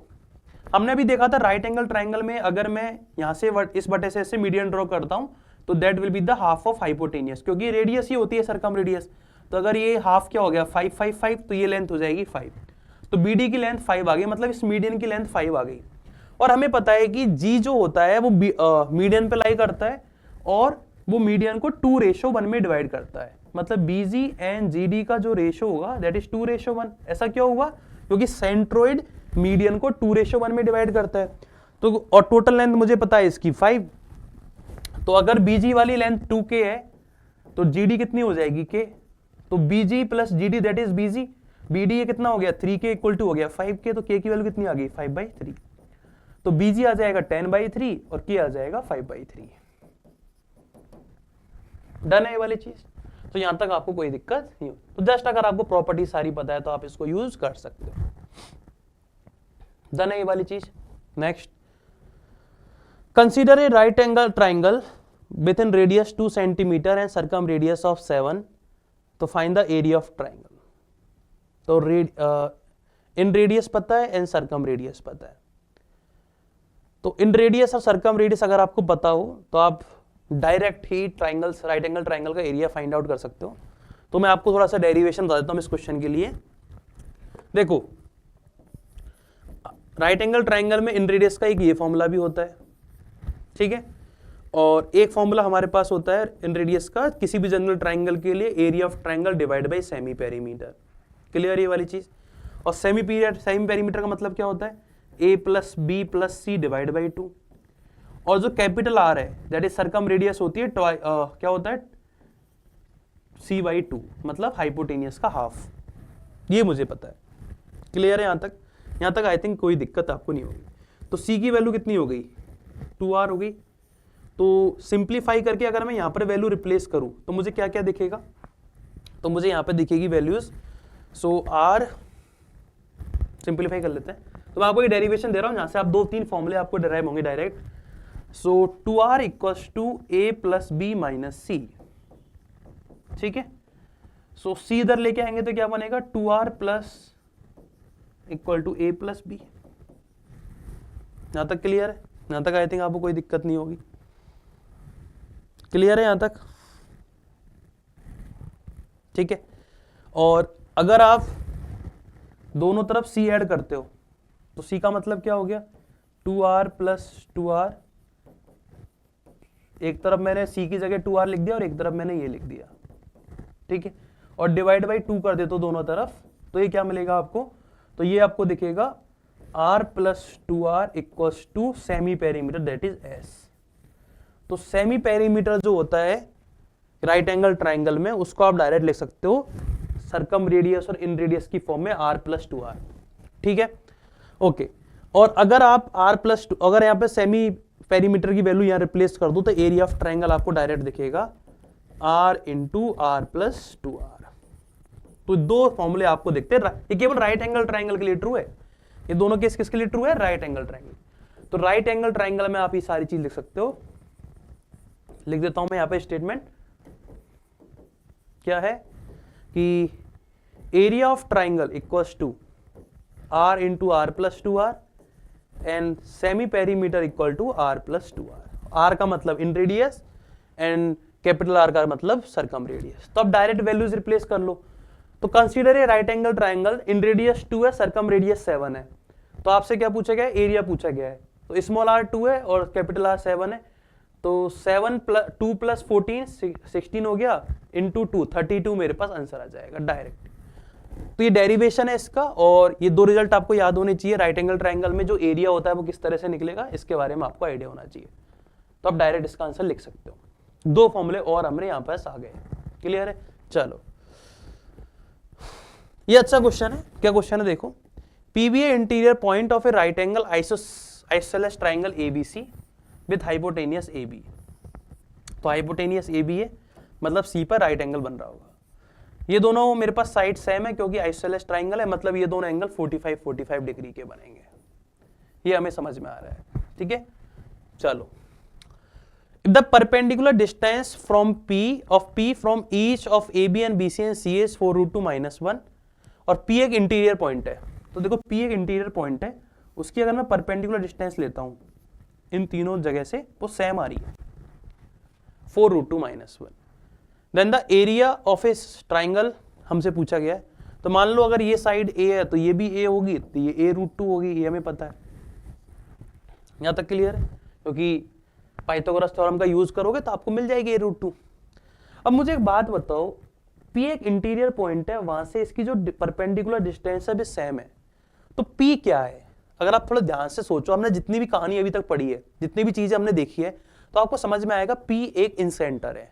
हमने अभी देखा था राइट एंगल ट्राइंगल में अगर मैं यहां से इस बटे से ऐसे मीडियन ड्रॉ करता हूं तो that will be the half of hypotenuse, क्योंकि रेडियस ही होती है सरकम रेडियस। तो अगर ये हाफ क्या हो गया 5, 5, 5, तो ये लेंथ हो जाएगी 5। तो BD की लेंथ 5 आ गई, मतलब इस मीडियन की लेंथ 5 आ गई। और हमें पता है कि G जो होता है वो मीडियन पे लाई करता है और वो मीडियन को 2:1 में डिवाइड करता है। मतलब BG एंड GD का जो रेशो होगा दैट इज 2:1। ऐसा क्यों हुआ? क्योंकि सेंट्रोइड मीडियन को 2:1 में डिवाइड करता है। तो और टोटल लेंथ मुझे पता है इसकी 5। तो अगर BG वाली लेंथ 2K है तो GD कितनी हो जाएगी K। तो BG plus GD that is BG। BD ये कितना हो गया 3K इक्वल टू हो गया 5K। तो K की वैल्यू कितनी आ गई 5/3। तो BG आ जाएगा 10/3 और K आ जाएगा 5/3। डन है ये वाली चीज। तो यहां तक आपको कोई दिक्कत नहीं हो। तो जस्ट अगर आपको प्रॉपर्टी सारी पता है तो आप इसको यूज कर सकते हो। डन है ये वाली चीज। Next, consider a right angle triangle with inradius 2 centimetre and circumradius of 7। तो find the area of triangle. तो इन रेडियस पता है एंड सरकम रेडियस पता है। तो इन रेडियस और सरकम रेडियस अगर आपको पता हो तो आप डायरेक्ट ही ट्राइंगल्स राइट एंगल ट्राइंगल का एरिया फाइंड आउट कर सकते हो। तो मैं आपको थोड़ा सा डेरिवेशन बता देता हूं इस क्वेश्चन के लिए। देखो राइट एंगल ट्राइंगल में इन रेडियस का एक ये फॉर्मूला भी होता है, ठीक है, और एक फॉर्मूला हमारे पास होता है इन रेडियस का किसी भी जनरल ट्राइंगल के लिए area of triangle divide by semi perimeter. Clear ये वाली चीज। और सेमी पेरीमीटर का मतलब क्या होता है? A plus B plus C divide by 2। और जो कैपिटल R है दैट इज सरकम रेडियस होती है क्या होता है C/2, मतलब हाइपोटेनियस का हाफ। ये मुझे पता है। क्लियर है यहाँ तक आई थिंक कोई दिक्कत आपको नहीं होगी। तो C की वैल्यू कितनी हो गई 2R हो गई। तो सिंप्लीफाई करके अगर मैं यहाँ पर वैल्यू रिप्लेस करूं तो मुझे क्या क्या दिखेगा? तो मुझे यहाँ पे दिखेगी वैल्यूज। सो R सिंप्लीफाई कर लेते हैं। तो मैं आपको ये डेरिवेशन दे रहा हूं जहां से आप 2-3 फॉर्मूले आपको डिराइव होंगे direct. So 2R equals to A plus B minus C. ठीक है, सो C इधर लेके आएंगे तो क्या बनेगा 2R plus equal to A plus B. यहां तक क्लियर है? यहां तक आई थिंक आपको कोई दिक्कत नहीं होगी। क्लियर है यहां तक? ठीक है, और अगर आप दोनों तरफ C ऐड करते हो तो C का मतलब क्या हो गया 2R प्लस 2R। एक तरफ मैंने C की जगह 2R लिख दिया और एक तरफ मैंने ये लिख दिया, ठीक है, और डिवाइड बाई 2 कर दे तो दोनों तरफ, तो ये क्या मिलेगा आपको तो ये आपको दिखेगा r plus 2r equals to semi perimeter that is s। तो सेमी पेरीमीटर जो होता है राइट एंगल ट्राइंगल में, उसको आप डायरेक्ट लिख सकते हो सरकम रेडियस और इन रेडियस की फॉर्म में r प्लस 2r। ठीक है, ओके। और अगर आप r प्लस 2, अगर यहाँ पे सेमी पेरीमीटर की वैल्यू यहाँ रिप्लेस कर दो तो एरिया ऑफ ट्राइंगल आपको डायरेक्ट दिखेगा r into R plus 2r। तो दो फॉर्मूले आपको दिखते हैं, ये केवल राइट एंगल ट्राइंगल के लिए ट्रू है, ये दोनों केस किसके लिए ट्रू है? Right angle triangle. तो राइट एंगल ट्राइंगल में आप ये सारी चीज लिख सकते हो। लिख देता हूं मैं यहाँ पे स्टेटमेंट क्या है कि area of triangle equals to r into R plus 2r and semi perimeter equal to r plus 2r। r का मतलब inradius and capital R का मतलब सरकम रेडियस। तो अब डायरेक्ट वैल्यूज रिप्लेस कर लो। तो consider a right angle triangle, in radius 2 है, सरकम रेडियस 7 है। तो आपसे क्या पूछा गया है? एरिया पूछा गया है। तो स्मॉल r 2 है और कैपिटल R 7 है, तो 2 प्लस 14 16 हो गया, इंटू 2 32 मेरे पास आंसर आ जाएगा डायरेक्ट। तो ये डेरिवेशन है इसका, और ये दो रिजल्ट आपको याद होने चाहिए। राइट एंगल ट्राइंगल में जो एरिया होता है वो किस तरह से निकलेगा, इसके बारे में आपको आइडिया होना चाहिए। तो आप डायरेक्ट इसका आंसर लिख सकते हो। दो फॉर्मूले और हमारे यहां पास आ गए। क्लियर है? चलो, ये अच्छा क्वेश्चन है। क्या क्वेश्चन है देखो, PBA interior point of A right angle isosceles triangle ABC with hypotenuse AB। तो हाइपोटेनियस AB है, मतलब सी पर राइट एंगल बन रहा होगा। ये दोनों मेरे पास साइड सेम है क्योंकि आइसोसेलेस ट्राइंगल है, मतलब ये दोनों एंगल 45 डिग्री के बनेंगे। ये हमें समझ में आ रहा है। ठीक है, चलो। The perpendicular distance from P from each of AB and BC and CA is 4 root 2 minus 1, और P एक इंटीरियर पॉइंट है। तो देखो P एक इंटीरियर पॉइंट है, उसकी अगर मैं परपेंडिकुलर डिस्टेंस लेता हूं इन तीनों जगह से, वो सेम आ रही है 4 root 2 minus 1। Then the area of a triangle हमसे पूछा गया है। तो मान लो अगर ये साइड A है तो ये भी A होगी, तो ये A root 2 होगी, ये हमें पता है। यहां तक क्लियर है? क्योंकि पाइथागोरस थ्योरम का यूज करोगे तो आपको मिल जाएगी A root 2। अब मुझे एक बात बताओ, P एक इंटीरियर पॉइंट है, वहां से इसकी जो परपेंडिकुलर डिस्टेंस है भी सेम है, तो P क्या है? अगर आप थोड़ा ध्यान से सोचो, हमने जितनी भी कहानी अभी तक पढ़ी है, जितनी भी चीजें हमने देखी है, तो आपको समझ में आएगा P एक इंसेंटर है।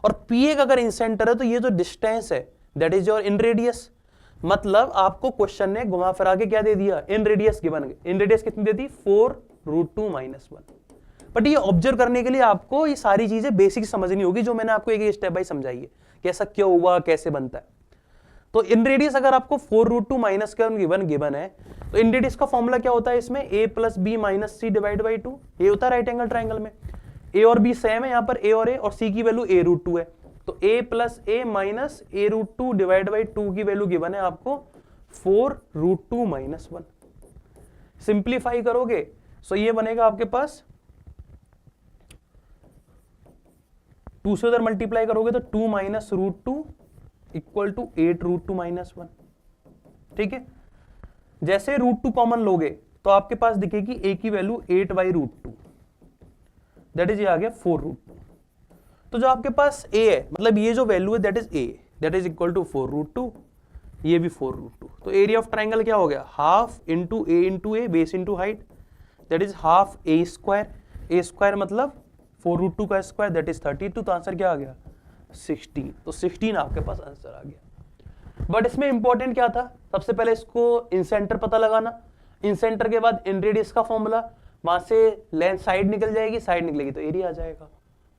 और P एक अगर इंसेंटर है तो ये जो डिस्टेंस है that is your in radius. मतलब आपको क्वेश्चन ने घुमा फिरा के क्या दे दिया? इन रेडियस गिवन। इन रेडियस कितनी दे दी? 4 root 2 minus 1। बट ये ऑब्जर्व करने के लिए आपको ये सारी चीजें बेसिक समझनी होगी, जो मैंने आपको एक स्टेप बाय समझाई है कि ऐसा क्यों हुआ, कैसे बनता है। तो इन रेडियस अगर आपको 4 root 2 minus गिवन है, तो इन रेडियस का फॉर्मूला क्या होता है? इसमें a plus B minus C divide by 2। ये होता है राइट एंगल ट्राइंगल में। a और b सेम है, यहाँ पर a और c की वैल्यू a root 2 है, तो a plus a minus a root 2 divide by 2 की वैल्यू गिवन है आपको 4 root 2 minus 1। सिंप्लीफाई करोगे सो ये बनेगा आपके पास 2 से उधर मल्टीप्लाई करोगे तो 2 minus root 2 equal to 8 root 2 minus 1। ठीक है, जैसे रूट 2 कॉमन लोगे तो आपके पास दिखेगी a की value 8 by root 2, that is ये आ गया 4 root 2। तो जो आपके पास a है, मतलब ये जो वैल्यू है that is a, that is equal to 4 root 2, ये भी 4 root 2। तो एरिया ऑफ ट्राइंगल क्या हो गया? Half into a base into height, that is half a square. a square मतलब 4 root 2 का स्क्वायर, दैट इज 32। तो आंसर क्या आ गया? 16। तो 16 आपके पास आंसर आ गया। बट इसमें इंपॉर्टेंट क्या था? सबसे पहले इसको इंसेंटर पता लगाना, इंसेंटर के बाद इन रेडियस का फॉर्मूला, वहां से लेंथ साइड निकल जाएगी, साइड निकलेगी तो एरिया आ जाएगा।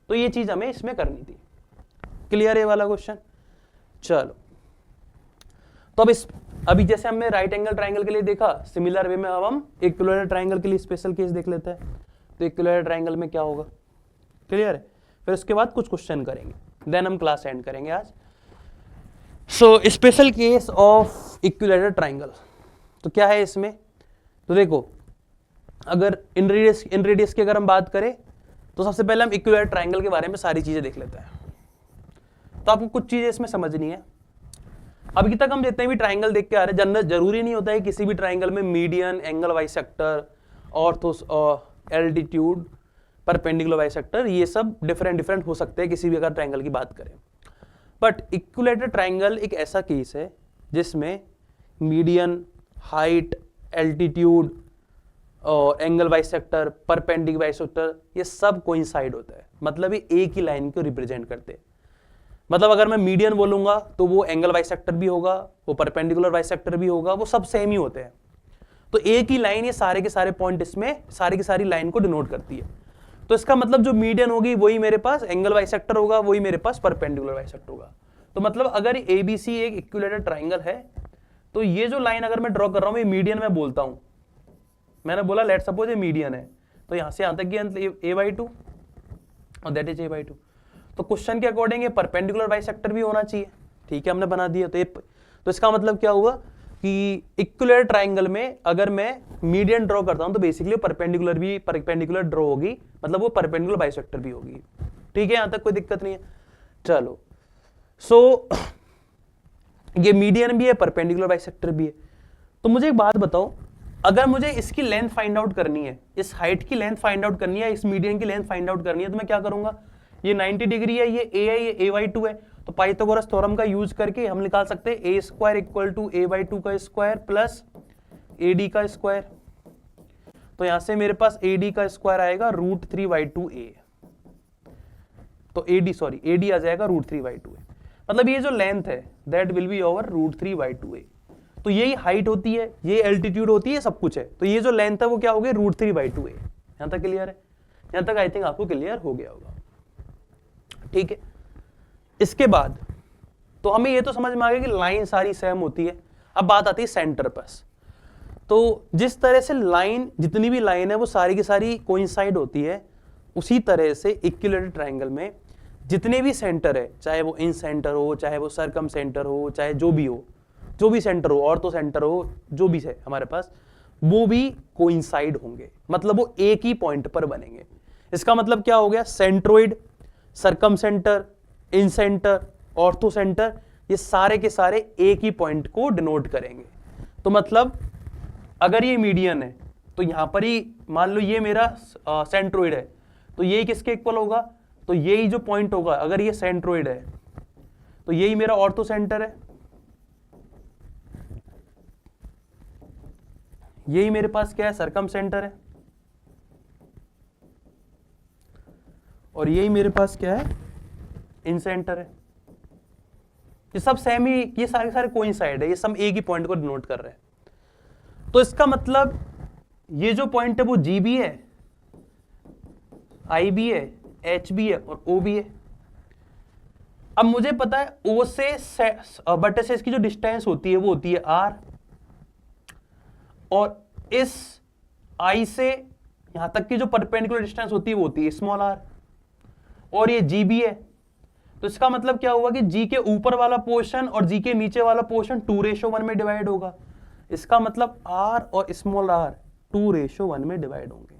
तो ये चीज हमें इसमें करनी थी। क्लियर है वाला क्वेश्चन? चलो, तो अब अभी जैसे हमने राइट एंगल ट्राइंगल के लिए देखा, सिमिलर वे में अब हम इक्विलैटरल ट्राइंगल के लिए स्पेशल केस देख लेते हैं। तो इक्विलैटरल ट्राइंगल में क्या होगा? क्लियर है? फिर उसके बाद कुछ क्वेश्चन करेंगे, देन हम क्लास एंड करेंगे आज। So special case of equilateral triangle, तो क्या है इसमें? तो देखो, अगर इन रेडियस की अगर हम बात करें तो सबसे पहले हम इक्विलैटरल ट्राइंगल के बारे में सारी चीजें देख लेते हैं। तो आपको कुछ चीजें इसमें समझनी है। अभी तक हम जितने भी ट्राइंगल देख के आ रहे हैं, जरूरी नहीं होता है किसी भी ट्राइंगल में median, angle bisector, orthos, altitude, perpendicular bisector, ये सब डिफरेंट हो सकते हैं किसी भी अगर ट्राइंगल की बात करें। बट इक्विलैटरल ट्राइंगल एक ऐसा केस है जिसमें median, height, altitude, angle bisector, perpendicular bisector, ये सब कोइंसाइड होता है, मतलब ये एक ही लाइन को रिप्रेजेंट करते हैं। मतलब अगर मैं मीडियन बोलूंगा तो वो एंगल बाइसेक्टर भी होगा, वो परपेंडिकुलर बाइसेक्टर भी होगा, वो सब सेम ही होते हैं। तो एक ही लाइन ये सारे के सारे पॉइंट इसमें सारी की सारी लाइन को डिनोट करती है। तो इसका मतलब जो मीडियन होगी वही मेरे पास एंगल बाइसेक्टर होगा, वही मेरे पास परपेंडिकुलर बाइसेक्टर होगा। तो मतलब अगर ABC एक इक्विलेटरल ट्राइंगल है तो ये जो लाइन अगर मैं ड्रॉ कर रहा हूं ये मीडियन में बोलता हूं, मैंने बोला लेट सपोज ये मीडियन है, तो यहां से यहां तक की A/2 और दैट इज A/2। तो क्वेश्चन के अकॉर्डिंग ये परपेंडिकुलर बाइसेक्टर भी होना चाहिए, ठीक है, हमने बना दिया। तो इसका मतलब क्या हुआ कि इक्विलेटरल ट्राइंगल में अगर मैं मीडियन ड्रॉ करता हूं तो बेसिकली परपेंडिकुलर ड्रॉ होगी, मतलब वो परपेंडिकुलर बाइसेक्टर भी होगी, ठीक है, यहां तक कोई दिक्कत नहीं है। चलो सो ये मीडियन भी है, परपेंडिकुलर बाइसेक्टर भी है। तो मुझे एक बात बताओ, अगर मुझे इसकी लेंथ फाइंड आउट करनी है, इस हाइट की लेंथ फाइंड आउट करनी है, इस मीडियन की लेंथ फाइंड आउट करनी है, तो मैं क्या करूंगा, ये 90 डिग्री है, ये A है, ये A/2 है, तो पाइथागोरस थ्योरम का यूज करके हम निकाल सकते हैं A² = A/2 का स्क्वायर प्लस AD का स्क्वायर। तो यहां से मेरे पास AD का स्क्वायर आएगा √3/2A, तो AD आ जाएगा √3/2A। मतलब ये जो लेंथ है that will B over √3/2A। तो यही हाइट होती है, ये एल्टीट्यूड होती है, सब कुछ है। तो ये जो लेंथ है वो क्या हो गई, √3/2A। यहां तक क्लियर है? यहां तक आई थिंक आपको क्लियर हो गया होगा, ठीक है। इसके बाद तो हमें ये तो समझ में आ गया कि लाइन सारी सेम होती है। अब बात आती है सेंटर पर। तो जिस तरह से लाइन, जितनी भी लाइन है वो सारी की सारी कोइंसाइड होती है, उसी तरह से इक्विलेटरल ट्राइंगल में जितने भी सेंटर है, चाहे वो इन सेंटर हो, चाहे वो सर्कम सेंटर हो, चाहे जो भी सेंटर हो, ऑर्थो सेंटर हो, जो भी है हमारे पास, वो भी कोइंसाइड होंगे, मतलब वो एक ही पॉइंट पर बनेंगे। इसका मतलब क्या हो गया, सेंट्रोइड, सर्कम सेंटर, इन सेंटर, ऑर्थो सेंटर, ये सारे के सारे एक ही पॉइंट को डिनोट करेंगे। तो मतलब अगर ये मीडियन है तो यहां पर ही मान लो ये मेरा सेंट्रोइड है, तो यही किसके इक्वल होगा, तो यही जो पॉइंट होगा, अगर ये सेंट्रोइड है तो यही मेरा ऑर्थो सेंटर है, यही मेरे पास क्या है, सर्कम सेंटर है, और यही मेरे पास क्या है, इन सेंटर है। ये सब सेम ही, ये सारे सारे कोइंसाइड है, ये सब एक ही पॉइंट को डिनोट कर रहे हैं। तो इसका मतलब ये जो पॉइंट है वो GB है, IB है, HB है और OB है। अब मुझे पता है O से बटे से इसकी जो डिस्टेंस होती है वो होती है R, और इस I से यहां तक की जो परपेंडिकुलर डिस्टेंस होती है वो होती है स्मॉल r, और ये GB है। तो इसका मतलब क्या हुआ कि G के ऊपर वाला पोर्शन और G के नीचे वाला पोर्शन 2:1 में डिवाइड होगा। इसका मतलब R और स्मॉल r 2:1 में डिवाइड होंगे।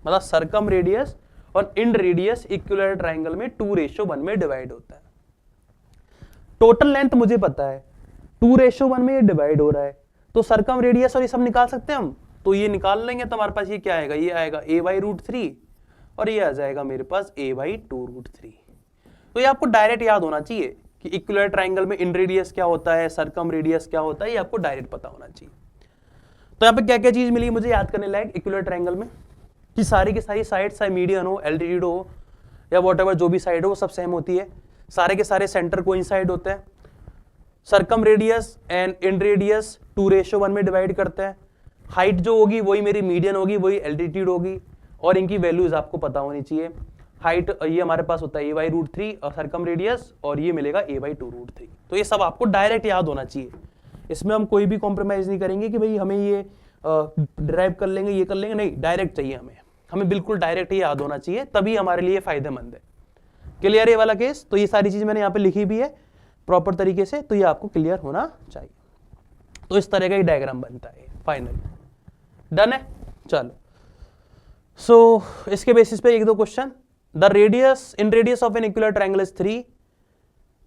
मतलब सर्कम रेडियस और इंड रेडियस इक्विलेटरल ट्राइंगल में 2:1 में डिवाइड होता है। टोटल लेंथ मुझे पता है 2:1 में ये डिवाइड हो रहा है, तो सर्कम रेडियस और ये सब निकाल सकते हैं हम, तो ये निकाल लेंगे तो हमारे पास ये क्या आएगा, ये आएगा A/√3 और ये आ जाएगा मेरे पास A/2√3। तो ये आपको डायरेक्ट याद होना चाहिए कि इक्विलेटरल ट्राइंगल में इन रेडियस क्या होता है, सर्कम रेडियस क्या होता है, ये आपको डायरेक्ट पता होना चाहिए। तो यहाँ पे क्या क्या चीज मिली मुझे याद करने लायक इक्विलेटरल ट्राइंगल में, कि सारी की सारी साइड, चाहे मीडियन हो, एल्टीट्यूड हो, या व्हाटएवर जो भी साइड हो वो सब सेम होती है, सारे के सारे सेंटर कोइंसाइड होते हैं, circumradius and inradius 2:1 में डिवाइड करते हैं, हाइट जो होगी वही मेरी मीडियन होगी, वही एल्टीट्यूड होगी, और इनकी वैल्यूज आपको पता होनी चाहिए। हाइट ये हमारे पास होता है A/√3 और सर्कम रेडियस, और ये मिलेगा A/2√3। तो ये सब आपको डायरेक्ट याद होना चाहिए, इसमें हम कोई भी कॉम्प्रोमाइज नहीं करेंगे कि भाई हमें ये ड्राइव कर लेंगे, ये कर लेंगे, नहीं, डायरेक्ट चाहिए हमें बिल्कुल डायरेक्ट ही याद होना चाहिए, तभी हमारे लिए फायदेमंद है। क्लियर है ये वाला केस? तो ये सारी चीज मैंने यहाँ पे लिखी भी है प्रॉपर तरीके से, तो ये आपको क्लियर होना चाहिए। तो इस तरह का ही डायग्राम बनता है फाइनल। डन है? चलो, सो इसके बेसिस पे एक दो question. The radius inradius of an equilateral triangle is 3,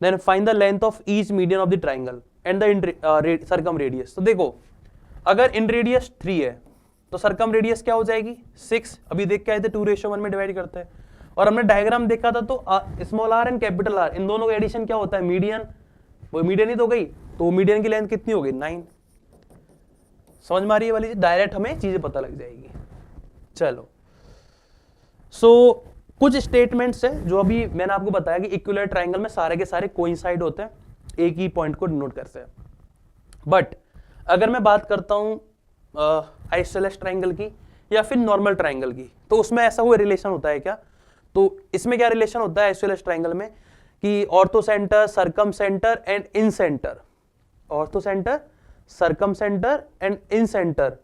then find the length of each median of the triangle and the circumradius. तो देखो, अगर इन रेडियस 3 है तो सर्कम रेडियस क्या हो जाएगी 6। अभी देख के आए थे 2:1 में डिवाइड करते हैं, और हमने डायग्राम देखा था तो small r and capital R इन दोनों का एडिशन क्या होता है, मीडियन, वो मीडियन ही तो गई, तो मीडियन की लेंथ कितनी होगी 9। समझ में आ रही है वाली, डायरेक्ट हमें चीजें पता लग जाएगी। चलो कुछ स्टेटमेंट्स है जो अभी मैंने आपको बताया कि इक्विलर ट्राइंगल में सारे के सारे कोइंसाइड होते हैं, एक ही पॉइंट को डिनोट करते हैं। बट अगर मैं बात करता हूं आइसोसेलेस ट्राइंगल की या फिर नॉर्मल ट्राइंगल की, तो उसमें ऐसा कोई रिलेशन होता है क्या? तो इसमें क्या रिलेशन होता है आइसोसेलेस ट्राइंगल में कि orthocentre, circumcentre and incentre, orthocentre, circumcentre and incentre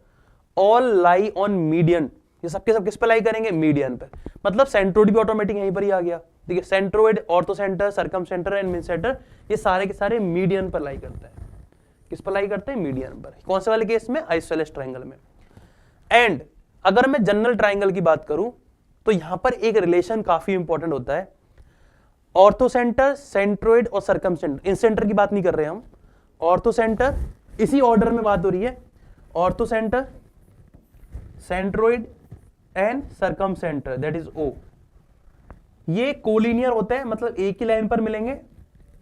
all lie on median. ये सबके सब किस पे लाई करेंगे? मीडियन पे। मतलब सेंट्रोइड भी ऑटोमेटिक यहीं पर ही आ गया। देखिए centroid, orthocentre, circumcentre and mid centre, ये सारे के सारे मीडियन पर लाई करते हैं। किस पर लाई करते हैं? मीडियन पर। कौन से वाले केस में? आइसोसेलेस ट्राइंगल में। एंड अगर मैं जनरल ट्राइंगल की बात करूं तो यहां पर एक रिलेशन काफी इंपॉर्टेंट होता है, ऑर्थो सेंटर, सेंट्रोइड और सरकम सेंटर। इन सेंटर की बात नहीं कर रहे हम, ऑर्थो सेंटर, इसी ऑर्डर में बात हो रही है, orthocentre, centroid and circumcentre, that is O. ये कोलिनियर होते हैं, मतलब एक ही लाइन पर मिलेंगे,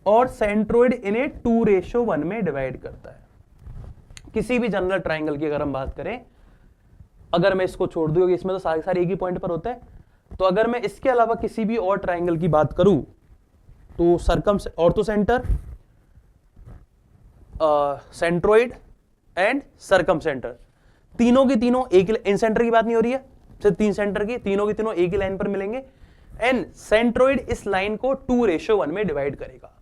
और सेंट्रोइड इन्हें 2:1 में डिवाइड करता है। किसी भी जनरल ट्राइंगल की अगर हम बात करें, अगर मैं इसको छोड़ दूं, इसमें तो सारे सारे एक ही पॉइंट पर होते हैं, तो अगर मैं इसके अलावा किसी भी और ट्राइंगल की बात करूं तो circum, orthocentre, centroid and circumcentre, तीनों की तीनों एक, इन सेंटर की बात नहीं हो रही है, सिर्फ 3 सेंटर की, तीनों की तीनों एक ही लाइन पर मिलेंगे एंड सेंट्रोइड इस लाइन को 2:1 में डिवाइड करेगा।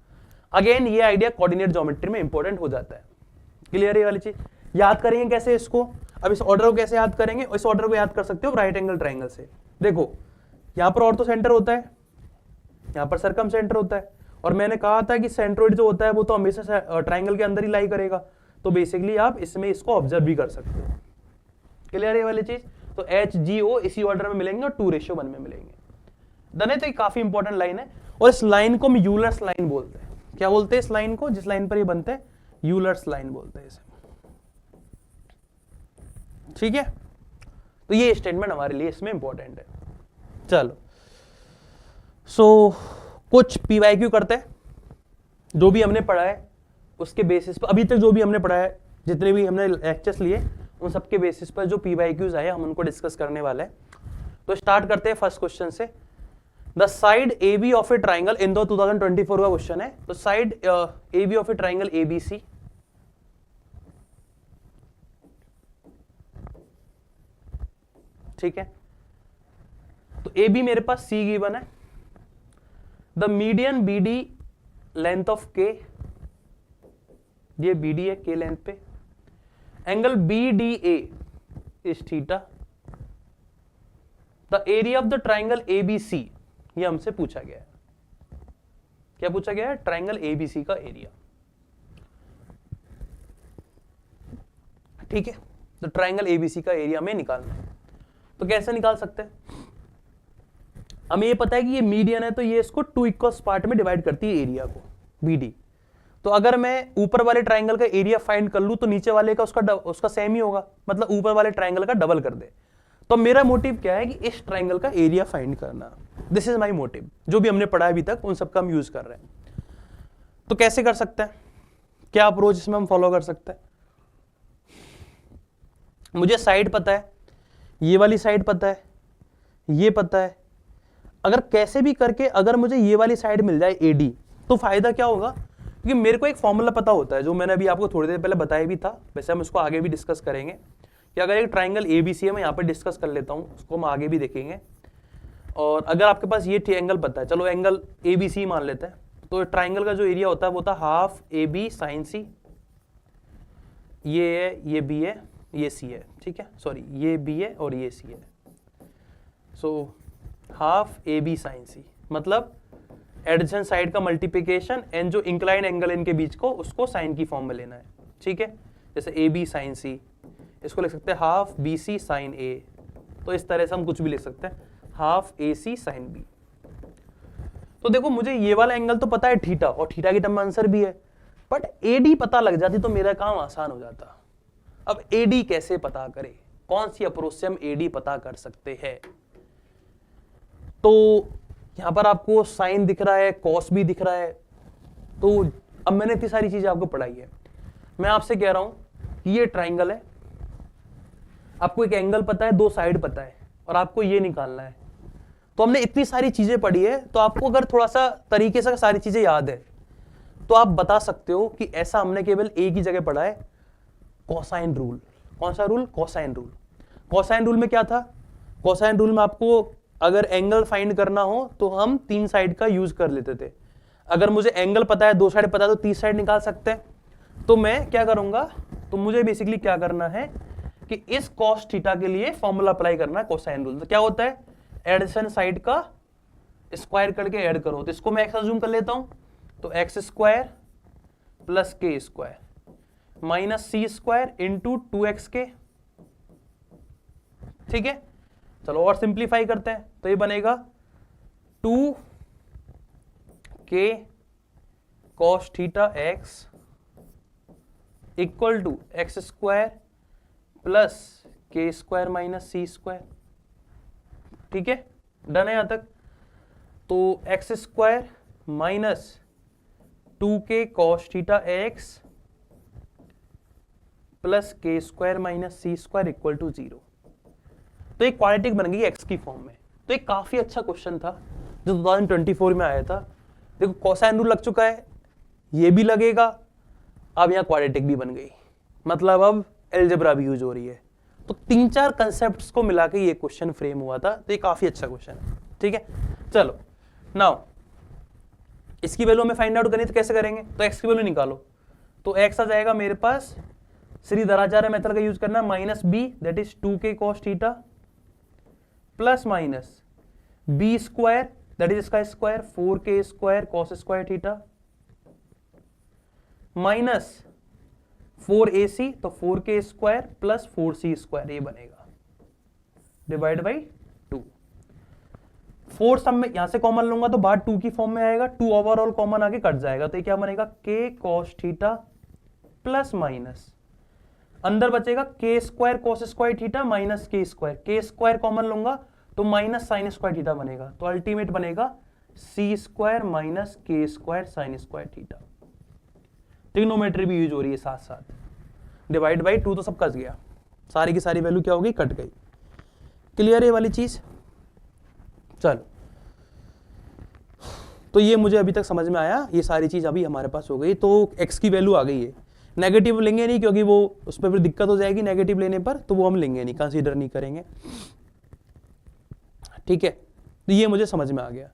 अगेन ये आइडिया कोऑर्डिनेट ज्योमेट्री में इंपॉर्टेंट हो जाता है। क्लियर है वाली चीज? याद करेंगे कैसे इसको? अब इस ऑर्डर को कैसे याद करेंगे? इस ऑर्डर को याद कर सकते हो राइट एंगल ट्राइंगल से। देखो यहां पर ऑर्थो सेंटर होता है, यहां पर सरकम सेंटर होता है, और मैंने कहा था कि सेंट्रोइड जो होता है वो तो हमेशा ट्राइंगल के अंदर ही लाई करेगा, तो बेसिकली आप इसमें इसको ऑब्जर्व भी कर सकते हो। क्लियर है वाली चीज? तो एच जी ओ इसी ऑर्डर में मिलेंगे और 2:1 में मिलेंगे। दने तो काफी इंपॉर्टेंट लाइन है, और इस लाइन को हम यूलर्स लाइन बोलते हैं। क्या बोलते हैं इस लाइन को? जिस लाइन पर ये बनते हैं, यूलर्स लाइन बोलते हैं इसे। ठीक है, तो ये स्टेटमेंट हमारे लिए इसमें इंपॉर्टेंट है। चलो कुछ पीवाईक्यू करते हैं, जो भी हमने पढ़ा है उसके बेसिस पर, अभी तक जो भी हमने पढ़ा है, जितने भी हमने लेक्चर्स लिए, उन सबके बेसिस पर जो पीवाईक्यूज आए हम उनको डिस्कस करने वाले हैं। तो स्टार्ट करते हैं फर्स्ट क्वेश्चन से। The side A B of a triangle, in 2024 का क्वेश्चन है, तो side A B of a triangle A B C, ठीक है, तो ए बी मेरे पास सी गिवन है, the median B D length of k, ये बी डी है के लेंथ पे, angle B D A is theta, the area of the triangle A B C, ये हमसे पूछा गया है। क्या पूछा गया है? ट्राइंगल ए बी सी का एरिया। ठीक है, तो ट्राइंगल ए बी सी का एरिया हमें निकालना है। तो कैसे निकाल सकते हैं? हमें ये पता है कि ये मीडियन है, तो ये इसको 2 इक्वल पार्ट में डिवाइड करती है एरिया को, बी डी। तो अगर मैं ऊपर वाले ट्राइंगल का एरिया फाइंड कर लूं तो नीचे वाले का उसका सेम ही होगा, मतलब ऊपर वाले ट्राइंगल का डबल कर दे। तो मेरा मोटिव क्या है कि इस ट्राइंगल का एरिया फाइंड करना। This is my motive. जो भी हमने पढ़ा अभी तक उन सबका हम यूज कर रहे हैं। तो कैसे कर सकते हैं? क्या अप्रोच इसमें हम फॉलो कर सकते हैं? मुझे साइड पता है, ये वाली साइड पता है, ये पता है। अगर कैसे भी करके अगर मुझे ये वाली साइड मिल जाए एडी, तो फायदा क्या होगा? क्योंकि मेरे को एक फॉर्मूला पता होता है, जो मैंने अभी आपको थोड़ी देर पहले बताया भी था, वैसे हम इसको आगे भी डिस्कस करेंगे कि अगर एक ट्राइंगल एबीसी है, मैं यहाँ पे डिस्कस कर लेता हूँ, उसको हम आगे भी देखेंगे। और अगर आपके पास ये एंगल पता है, चलो एंगल एबीसी मान लेते हैं, तो ट्राइंगल का जो एरिया होता है वो होता है हाफ ए बी साइन सी, ये है, ये बी है, ये सी है, ठीक है, सॉरी ये बी है और ये सी है। So half A B sine C मतलब एडजेसेंट साइड का मल्टीप्लिकेशन एंड जो इंक्लाइन एंगल इनके बीच को, उसको साइन की फॉर्म में लेना है, ठीक है। जैसे ए बी साइन सी, इसको लिख सकते हैं हाफ बी सी साइन ए। तो इस तरह से हम कुछ भी लिख सकते हैं, हाफ ए सी साइन बी। तो देखो मुझे ये वाला एंगल तो पता है थीटा, और थीटा की टर्म में आंसर भी है, बट ए डी पता लग जाती तो मेरा काम आसान हो जाता। अब ए डी कैसे पता करें? कौन सी अप्रोच से हम ए डी पता कर सकते हैं? तो यहां पर आपको साइन दिख रहा है, कॉस भी दिख रहा है। तो अब मैंने इतनी सारी चीजें आपको पढ़ाई है, मैं आपसे कह रहा हूं कि ये ट्राइंगल है, आपको एक एंगल पता है, दो साइड पता है, और आपको ये निकालना है। तो हमने इतनी सारी चीजें पढ़ी है, तो आपको अगर थोड़ा सा तरीके से सारी चीजें याद है तो आप बता सकते हो कि ऐसा हमने केवल एक ही जगह पढ़ा है, कोसाइन रूल। कौन सा rule? Cosine rule. Cosine rule में क्या था? कोसाइन रूल में आपको अगर एंगल फाइंड करना हो तो हम तीन साइड का यूज कर लेते थे। अगर मुझे एंगल पता है, दो साइड पता है, तो तीस साइड निकाल सकते हैं। तो मैं क्या करूंगा, तो मुझे बेसिकली क्या करना है कि इस cos थीटा के लिए फॉर्मूला अप्लाई करना है कोसाइन रूल। तो क्या होता है, एडिशन साइड का स्क्वायर करके ऐड करो। तो इसको मैं एक्स अज्यूम कर लेता हूं, तो x square plus k square minus c square into 2x के। ठीक है, चलो और सिंप्लीफाई करते हैं। तो ये बनेगा 2k cos theta x equal to x square plus k square minus c square. ठीक है, डन है यहां तक। तो x square minus 2k cos theta x plus k square minus c square equal to 0। तो एक क्वाड्रेटिक बन गई एक्स की फॉर्म में। तो एक काफी अच्छा क्वेश्चन था जो 2024 में आया था। देखो कोसाइन रूल लग चुका है, ये भी लगेगा, अब यहाँ क्वाड्रेटिक भी बन गई, मतलब अब एलजेब्रा भी यूज हो रही है। तो तीन चार कंसेप्ट्स को मिला के ये क्वेश्चन फ्रेम हुआ था। तो ये काफी अच्छा क्वेश्चन है। ठीक है, चलो नाउ इसकी वैल्यू हमें फाइंड आउट करनी, तो कैसे करेंगे? तो एक्स की वैल्यू निकालो। तो एक्स आ जाएगा मेरे पास, श्रीधराचार्य मेथड का यूज करना, minus b that is 2k cos theta plus minus b square that is इसका square 4k square cos square theta minus 4ac तो 4k square plus 4c square, ये बनेगा डिवाइड बाई 2। 4 सब में यहां से कॉमन लूंगा तो बाहर 2 की फॉर्म में आएगा, 2 ओवरऑल कॉमन आके कट जाएगा। तो ये क्या बनेगा, k cos theta plus minus अंदर बचेगा के square cos square theta minus के स्क्वायर कॉमन लूंगा तो माइनस साइन स्क्वायर थीटा बनेगा। तो अल्टीमेट बनेगा सी स्क्वायर माइनस के square sine square theta. Trigonometry भी यूज हो रही है साथ साथ। डिवाइड बाई 2 तो सब कट गया, सारी की सारी वैल्यू क्या हो गई, कट गई। क्लियर है ये वाली चीज? चलो, तो ये मुझे अभी तक समझ में आया, ये सारी चीज अभी हमारे पास हो गई। तो x की वैल्यू आ गई है। नेगेटिव लेंगे नहीं क्योंकि वो उस पर फिर दिक्कत हो जाएगी नेगेटिव लेने पर, तो वो हम लेंगे नहीं, कंसीडर नहीं करेंगे। ठीक है, तो ये मुझे समझ में आ गया।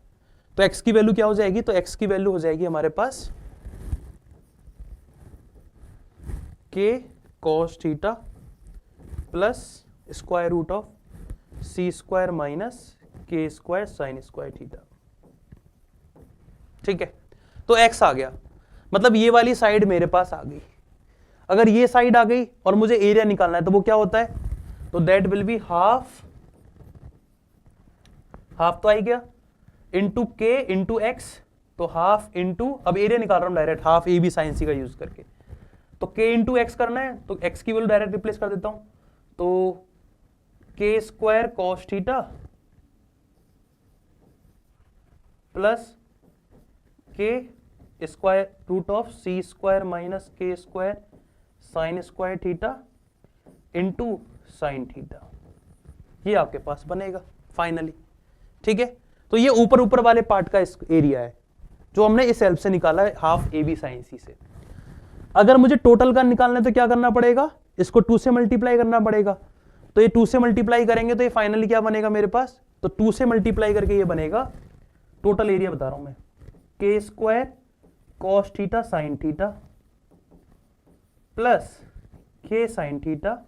तो x की वैल्यू क्या हो जाएगी, तो x की वैल्यू हो जाएगी हमारे पास k cos theta plus square root of C square minus के स्क्वायर साइन स्क्वायर थीटा। ठीक है, तो x आ गया, मतलब ये वाली साइड मेरे पास आ गई। अगर ये साइड आ गई और मुझे एरिया निकालना है तो वो क्या होता है, तो दैट विल बी हाफ तो आ गया इंटू के इंटू एक्स, तो हाफ इंटू, अब एरिया निकाल रहा हूं direct, half A B sine C का यूज करके। तो k इंटू एक्स करना है तो x की वैल्यू डायरेक्ट रिप्लेस कर देता हूं, तो k square cos theta plus k square root of C square minus के square sine square theta into sine theta, ये आपके पास बनेगा फाइनली। ठीक है, तो ये ऊपर ऊपर वाले पार्ट का एरिया है जो हमने इस हेल्प से निकाला है, हाफ ए बी साइन सी से। अगर मुझे टोटल का निकालना है तो क्या करना पड़ेगा, इसको 2 से मल्टीप्लाई करना पड़ेगा। तो ये 2 से मल्टीप्लाई करेंगे तो ये फाइनली क्या बनेगा मेरे पास, तो 2 से मल्टीप्लाई करके ये बनेगा, टोटल एरिया बता रहा हूं मैं, k square cos theta sine theta plus k sine theta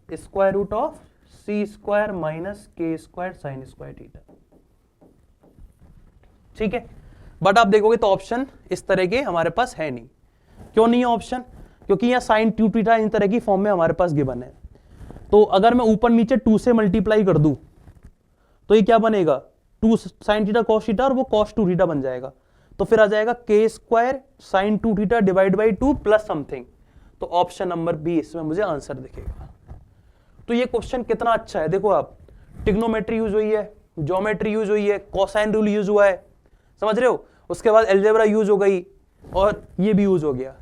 square root of C square minus के स्क्वायर साइन स्क्वायर थीटा। ठीक है, बट आप देखोगे तो ऑप्शन इस तरह के हमारे पास है नहीं। क्यों नहीं है ऑप्शन, क्योंकि यहाँ साइन 2 थीटा इन तरह की फॉर्म में हमारे पास गिवन है। तो अगर मैं ऊपर नीचे 2 से मल्टीप्लाई कर दूं तो ये क्या बनेगा, 2 साइन थीटा cos थीटा और वो cos 2 थीटा बन जाएगा। तो फिर आ जाएगा के square sign 2 theta divide by 2 plus something. तो ऑप्शन नंबर बी इसमें मुझे आंसर दिखेगा। तो ये क्वेश्चन कितना अच्छा है, देखो आप, ट्रिग्नोमेट्री यूज हुई है, ज्योमेट्री यूज हुई है, कोसाइन रूल यूज हुआ है, समझ रहे हो, उसके बाद एलजेब्रा यूज हो गई और ये भी यूज हो गया।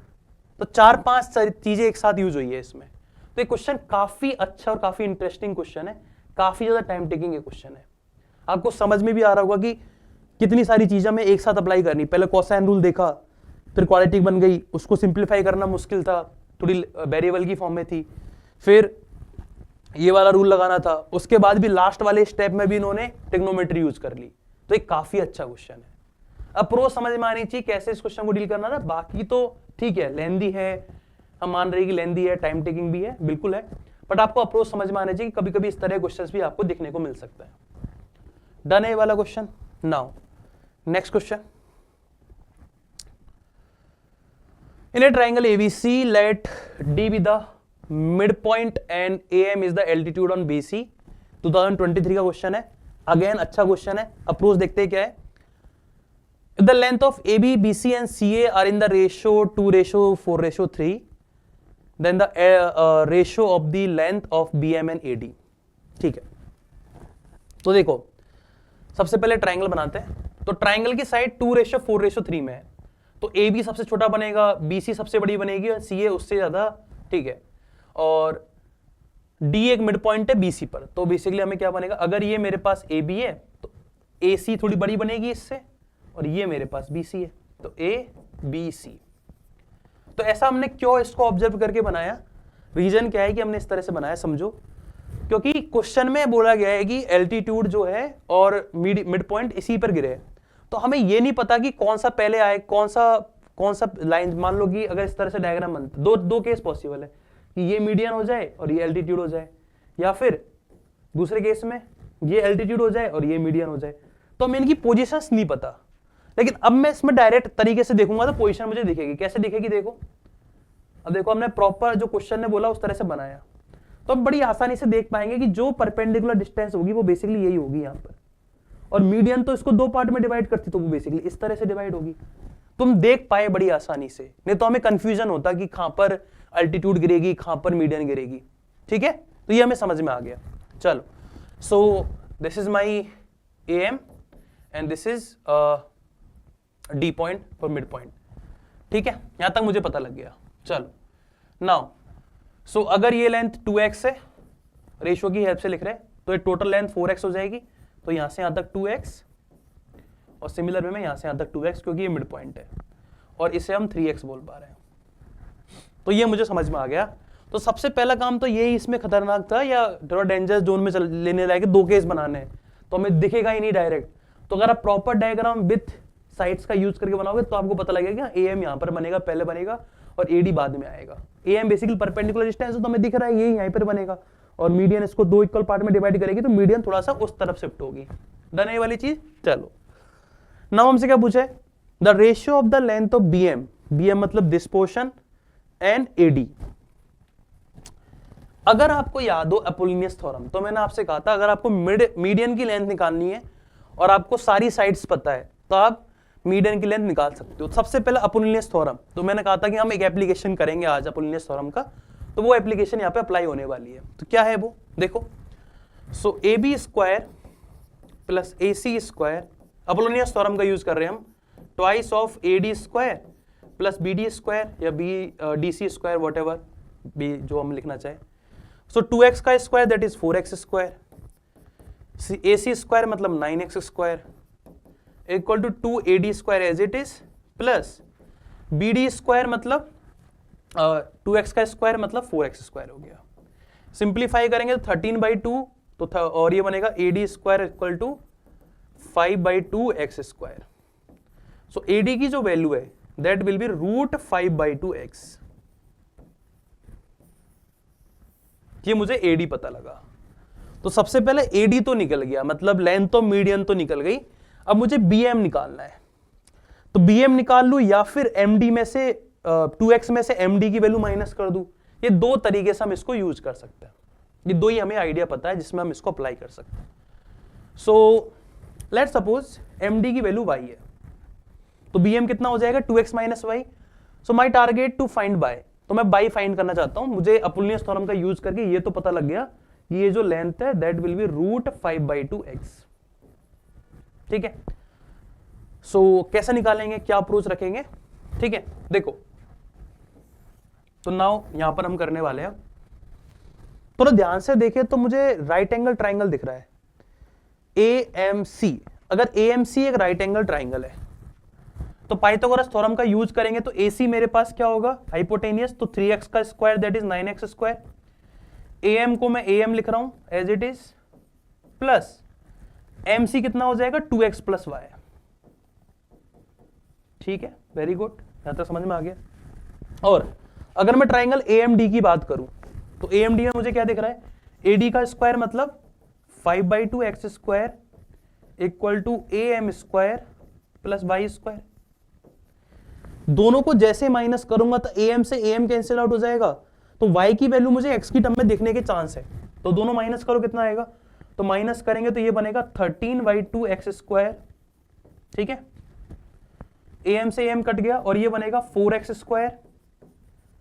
तो 4-5 चीजें एक साथ यूज हुई है इसमें। तो ये क्वेश्चन काफी अच्छा और काफी इंटरेस्टिंग क्वेश्चन है, काफी ज्यादा टाइम टेकिंग ये क्वेश्चन है। आपको समझ में भी आ रहा होगा कि कितनी सारी चीजें हमें एक साथ अप्लाई करनी। पहले कोसाइन रूल देखा, फिर क्वाड्रेटिक बन गई, उसको सिंप्लीफाई करना मुश्किल था, थोड़ी वेरिएबल की फॉर्म में थी, फिर ये वाला रूल लगाना था, उसके बाद भी लास्ट वाले स्टेप में भी इन्होंने ट्रिग्नोमेट्री यूज कर ली। तो एक काफी अच्छा क्वेश्चन है। अप्रोच समझ में आनी चाहिए कैसे इस क्वेश्चन को डील करना था। बाकी तो ठीक है, लेंदी है, हम मान रहे हैं कि लेंदी है, टाइम टेकिंग भी है, बिल्कुल है, बट आपको अप्रोच समझ में आना चाहिए कि कभी कभी इस तरह क्वेश्चंस भी आपको देखने को मिल सकता है। डन है ये वाला question. Now next question, in a triangle ABC let D be the midpoint and AM is the altitude on BC। 2023 का क्वेश्चन है, अगेन अच्छा क्वेश्चन है। अप्रोच देखते हैं क्या है। If the length of AB, BC and CA are in the ratio 2:4:3, then the ratio of the length of BM and AD। ठीक है, तो देखो सबसे पहले ट्राइंगल बनाते हैं। तो ट्राइंगल की साइड 2:4:3 में है, तो ए बी सबसे छोटा बनेगा, बी सी सबसे बड़ी बनेगी और सी ए उससे ज्यादा, ठीक है, और डी एक मिड पॉइंट है बी सी पर। तो बेसिकली हमें क्या बनेगा, अगर ये मेरे पास ए बी है तो ए सी थोड़ी बड़ी बनेगी इससे, और ये मेरे पास बी सी है, तो ए बी सी। तो ऐसा हमने क्यों इसको ऑब्जर्व करके बनाया, रीजन क्या है कि हमने इस तरह से बनाया, समझो। क्योंकि क्वेश्चन में बोला गया है कि एल्टीट्यूड जो है और मिड पॉइंट इसी पर गिरे, तो हमें ये नहीं पता कि कौन सा पहले आए, कौन सा लाइन। मान लो कि अगर इस तरह से डायग्राम बनता, दो केस पॉसिबल है कि ये मीडियन हो जाए और ये एल्टीट्यूड हो जाए, या फिर दूसरे केस में ये एल्टीट्यूड हो जाए और ये मीडियन हो जाए। तो हमें इनकी पोजीशंस नहीं पता, लेकिन अब मैं इसमें डायरेक्ट तरीके से देखूंगा तो पोजीशन मुझे दिखेगी। कैसे दिखेगी देखो, अब देखो हमने प्रॉपर जो क्वेश्चन ने बोला उस तरह से बनाया, तो हम बड़ी आसानी से देख पाएंगे कि जो परपेंडिकुलर डिस्टेंस होगी वो बेसिकली यही होगी यहाँ पर, और मीडियन तो इसको दो पार्ट में डिवाइड करती, तो वो बेसिकली इस तरह से डिवाइड होगी। तुम देख पाए बड़ी आसानी से, नहीं तो हमें कंफ्यूजन होता कि कहां पर अल्टीट्यूड गिरेगी, कहां पर मीडियन गिरेगी। ठीक है, तो ये हमें समझ में आ गया। चलो, so this is my A M and this is D point और मिड पॉइंट। ठीक है, यहां तक मुझे पता लग गया। चलो नाउ, सो अगर ये लेंथ 2x है, रेशियो की हेल्प से लिख रहे हैं, तो ये टोटल लेंथ 4x हो जाएगी। तो यहां से यहां तक 2x, और सिमिलर वे में यहां से यहां तक 2x, क्योंकि ये मिड पॉइंट है, और इसे हम 3x बोल पा रहे हैं। तो ये मुझे समझ में आ गया। तो सबसे पहला काम तो यही इसमें खतरनाक था, या थोड़ा डेंजरस जोन में लेने लायक दो केस बनाने हैं, तो हमें दिखेगा ही नहीं डायरेक्ट। तो अगर आप प्रॉपर डायग्राम विथ साइड्स का यूज करके बनाओगे तो आपको पता लगेगा ए एम यहां पर बनेगा, पहले बनेगा, और ए डी बाद में आएगा। A am basically perpendicular distance है, तो हमें दिख रहा है ये यहीं पर बनेगा, और मीडियन इसको दो इक्वल पार्ट में डिवाइड करेगी, तो मीडियन थोड़ा सा उस तरफ शिफ्ट होगी। डन है वाली चीज। चलो नाउ हमसे क्या पूछा है, the ratio of the length of B M, B M मतलब this portion, and A D. अगर आपको याद हो अपोलिनियस थ्योरम, तो मैंने आपसे कहा था अगर आपको मीडियन की लेंथ निकालनी है और आपको सारी साइड्स पता है, तो आप मीडियन की लेंथ निकाल सकते हो। सबसे पहले अपोलिनियस थ्योरम, तो मैंने कहा था कि हम एक एप्लीकेशन करेंगे आज अपोलिनियस थ्योरम का, तो वो एप्लीकेशन यहाँ पे अप्लाई होने वाली है। तो क्या है वो, देखो, so A B square plus A C square, Apollonius theorem का यूज कर रहे हैं हम, twice of A D square plus B D square या B D C square, what be जो हम लिखना चाहे। सो 2x का square that is 4x square, A C square मतलब 9x square equal to 2AD square as it is, plus BD square मतलब 2x का square मतलब 4x square हो गया। सिंप्लीफाई करेंगे तो 13/2, तो और ये बनेगा AD square equal to 5/2x square. So AD की जो वैल्यू है दैट विल बी √5/2x। ये मुझे AD पता लगा। तो सबसे पहले AD तो निकल गया, मतलब लेंथ तो मीडियन तो निकल गई। अब मुझे BM निकालना है, तो BM निकाल लूं या फिर MD में से 2x में से MD की वैल्यू माइनस कर दूं। ये दो तरीके से हम इसको यूज कर सकते हैं, ये दो ही हमें आइडिया पता है जिसमें हम इसको अप्लाई कर सकते हैं। सो लेट्स सपोज MD की वैल्यू y है, तो BM कितना हो जाएगा 2x minus Y. So my target to find by, तो मैं बाई फाइंड करना चाहता हूं। मुझे अपोलिनियस थ्योरम का यूज करके ये तो पता लग गया ये जो लेंथ है दैट विल बी √5/2x। ठीक है, सो कैसे निकालेंगे, क्या अप्रोच रखेंगे। ठीक है, देखो तो नाउ यहां पर हम करने वाले हैं, थोड़ा ध्यान से देखें तो मुझे राइट एंगल ट्राइंगल दिख रहा है AMC। अगर AMC एक राइट एंगल ट्राइंगल है तो पाइथागोरस थ्योरम का यूज करेंगे तो AC मेरे पास क्या होगा, हाइपोटेनियस, तो 3x का square that is 9x square. AM को मैं AM लिख रहा हूं as it is, plus MC कितना हो जाएगा 2x प्लस y। ठीक है, वेरी गुड, यहां तक समझ में आ गया। और अगर मैं ट्राइंगल AMD की बात करूं तो AMD में मुझे क्या दिख रहा है, AD का स्क्वायर मतलब 5/2x square equal to AM square plus y square. दोनों को जैसे माइनस करूंगा तो AM से AM कैंसिल आउट हो जाएगा, तो y की वैल्यू मुझे x की टर्म में देखने के चांस है, तो दोनों माइनस करो कितना आएगा, तो माइनस करेंगे तो ये बनेगा 13/2x स्क्वायर। ठीक है, AM से AM कट गया और ये बनेगा 4x स्क्वायर,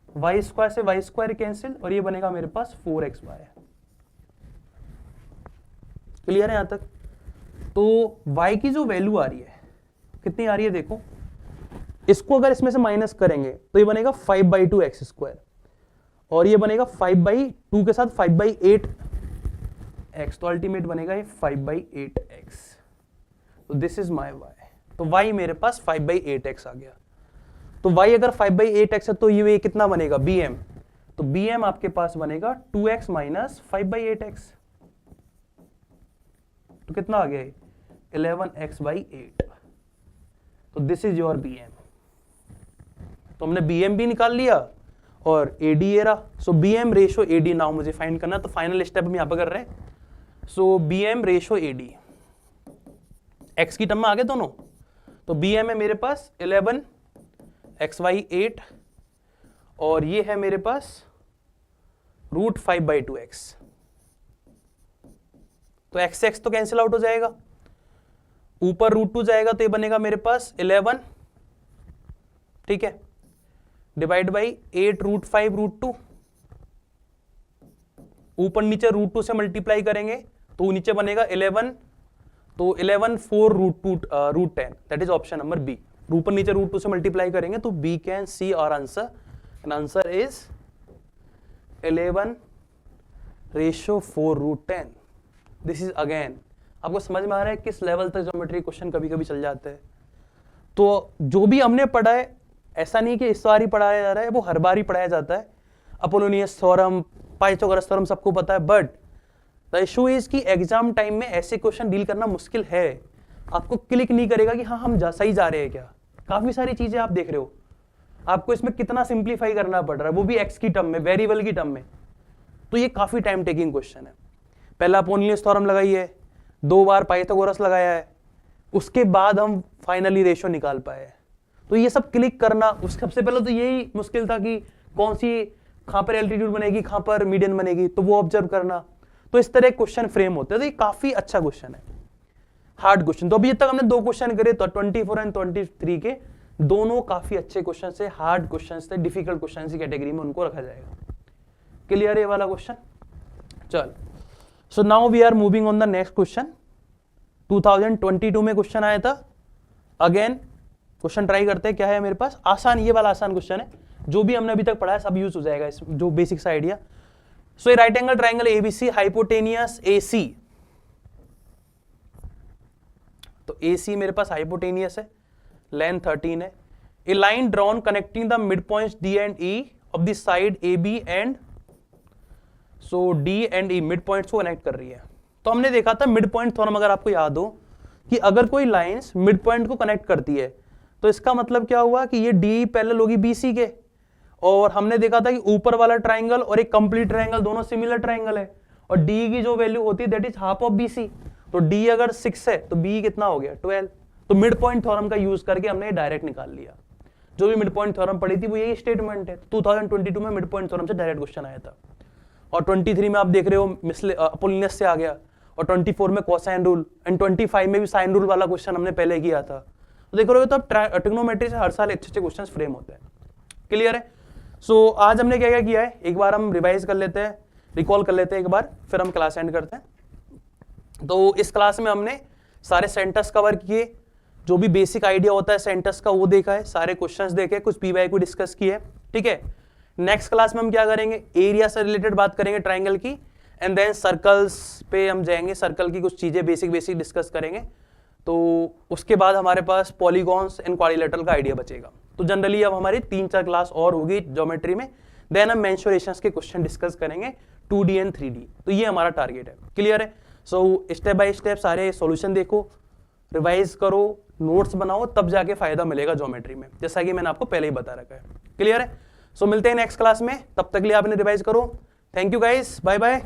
y स्क्वायर से y स्क्वायर कैंसिल और ये बनेगा मेरे पास 4xy। क्लियर है यहां तक? तो y की जो वैल्यू आ रही है कितनी आ रही है देखो, इसको अगर इसमें से माइनस करेंगे तो ये बनेगा 5/2x स्क्वायर और ये बनेगा 5/2 के साथ 5/8x, तो अल्टीमेट बनेगा ये 5/8x। तो दिस इज माय y, तो y मेरे पास 5/8x आ गया। तो y अगर 5/8x है तो ये कितना बनेगा bm, तो bm आपके पास बनेगा 2x माइनस 5/8x, तो कितना आ गया 11x/8। तो दिस इज योर bm। तो हमने bm भी निकाल लिया और AD ये रहा। सो bm रेशो AD नाउ मुझे फाइंड करना, तो फाइनल स्टेप हम यहां पर कर रहे हैं। सो bm रेशो AD x की टर्म में आ गए दोनों, तो bm है मेरे पास 11xy8 और ये है मेरे पास √5/2x, तो x तो कैंसिल आउट हो जाएगा, ऊपर √2 जाएगा तो ये बनेगा मेरे पास 11, ठीक है, डिवाइड बाई 8√5√2, ऊपर नीचे √2 से मल्टीप्लाई करेंगे तो नीचे बनेगा 11, तो 11 4√10 that is option number B. ऊपर नीचे √2 से मल्टीप्लाई करेंगे तो we can see our answer, and answer is 11/4√10। This is again, आपको समझ में आ रहा है किस लेवल तक ज्योमेट्री क्वेश्चन कभी कभी चल जाते हैं। तो जो भी हमने पढ़ा है, ऐसा नहीं कि इस बार ही पढ़ाया जा रहा है, वो हर बार ही पढ़ाया जाता है। अपोलोनियस थ्योरम, पाइथागोरस थ्योरम सबको पता है, बट द इशू इज कि एग्जाम टाइम में ऐसे क्वेश्चन डील करना मुश्किल है। आपको क्लिक नहीं करेगा कि हाँ हम सही जा रहे हैं क्या। काफी सारी चीजें आप देख रहे हो, आपको इसमें कितना सिंप्लीफाई करना पड़ रहा है, वो भी एक्स की टर्म में, वेरिएबल की टर्म में। तो ये काफी टाइम टेकिंग क्वेश्चन है। पहला अपोलोनियस थ्योरम लगाई है, 2 बार पाइथागोरस लगाया है, उसके बाद हम फाइनली रेशो निकाल पाए। तो ये सब क्लिक करना, उस सबसे पहले तो यही मुश्किल था कि कौन सी कहां पर एल्टीट्यूड बनेगी, कहां पर मीडियन बनेगी, तो वो ऑब्जर्व करना। तो इस तरह क्वेश्चन फ्रेम होते हैं। तो ये काफी अच्छा क्वेश्चन है, हार्ड क्वेश्चन। तो अभी तक हमने 2 क्वेश्चन करे, तो 24 एंड 23 के दोनों काफी अच्छे क्वेश्चन से, हार्ड क्वेश्चन से, डिफिकल्ट क्वेश्चन की कैटेगरी में उनको रखा जाएगा। क्लियर है ये वाला क्वेश्चन? चल, so now we are moving on the next question. 2022 में क्वेश्चन आया था। अगेन क्वेश्चन ट्राई करते हैं, क्या है मेरे पास। आसान, ये वाला आसान क्वेश्चन है, जो भी हमने अभी तक पढ़ा है सब यूज हो जाएगा, इस जो बेसिक सा आइडिया। सो ये right angle triangle ABC, hypotenuse AC, तो AC मेरे पास हाइपोटेनियस है, लेंथ 13 है। A line drawn connecting the mid points D and E of the side AB and, so D and E midpoints को connect कर रही है। तो हमने देखा था मिड पॉइंट थ्योरम, अगर आपको याद हो कि अगर कोई लाइंस मिड पॉइंट को कनेक्ट करती है तो इसका मतलब क्या हुआ कि ये DE पैरेलल होगी BC के। और हमने देखा था कि ऊपर वाला ट्राइंगल और एक कंप्लीट ट्राइंगल दोनों सिमिलर ट्राइंगल है, और DE की जो वैल्यू होती है that is half of BC। तो D अगर 6 है तो B कितना हो गया 12। तो मिड पॉइंट थ्योरम का यूज करके हमने डायरेक्ट निकाल लिया। जो भी मिड पॉइंट थ्योरम पढ़ी थी वो यही स्टेटमेंट है। 2022 में मिड पॉइंट थ्योरम से डायरेक्ट क्वेश्चन आया था, और 23 में आप देख रहे हो अपोलोनियस से आ गया, और 24 में कोसाइन रूल, एंड 25 में भी साइन रूल वाला क्वेश्चन हमने पहले किया था। तो देख रहे हो, तो ट्रिग्नोमेट्री से हर साल अच्छे अच्छे क्वेश्चन फ्रेम होते हैं। क्लियर है? सो आज हमने क्या क्या किया है, एक बार हम रिवाइज कर लेते हैं, रिकॉल कर लेते हैं एक बार, फिर हम क्लास एंड करते हैं। तो इस क्लास में हमने सारे सेंटर्स कवर किए, जो भी बेसिक आइडिया होता है सेंटर्स का वो देखा है, सारे क्वेश्चंस देखे, कुछ PY को डिस्कस किए, ठीक है। नेक्स्ट क्लास में हम क्या करेंगे, एरिया से रिलेटेड बात करेंगे ट्राइंगल की, एंड देन सर्कल्स पे हम जाएंगे, सर्कल की कुछ चीजें बेसिक डिस्कस करेंगे। तो उसके बाद हमारे पास पॉलीगॉन्स एंड क्वाड्रिलेटरल का आइडिया बचेगा। तो जनरली अब हमारी 3-4 क्लास और होगी ज्योमेट्री में, देन हम मेंसुरेशंस के क्वेश्चन डिस्कस करेंगे 2D एंड 3D। तो ये हमारा टारगेट है, क्लियर है। सो स्टेप बाय स्टेप सारे सॉल्यूशन देखो, रिवाइज करो, नोट्स बनाओ, तब जाके फायदा मिलेगा ज्योमेट्री में, जैसा कि मैंने आपको पहले ही बता रखा है, क्लियर है। सो मिलते हैं नेक्स्ट क्लास में, तब तक के लिए आपने रिवाइज करो। Thank you guys, bye bye.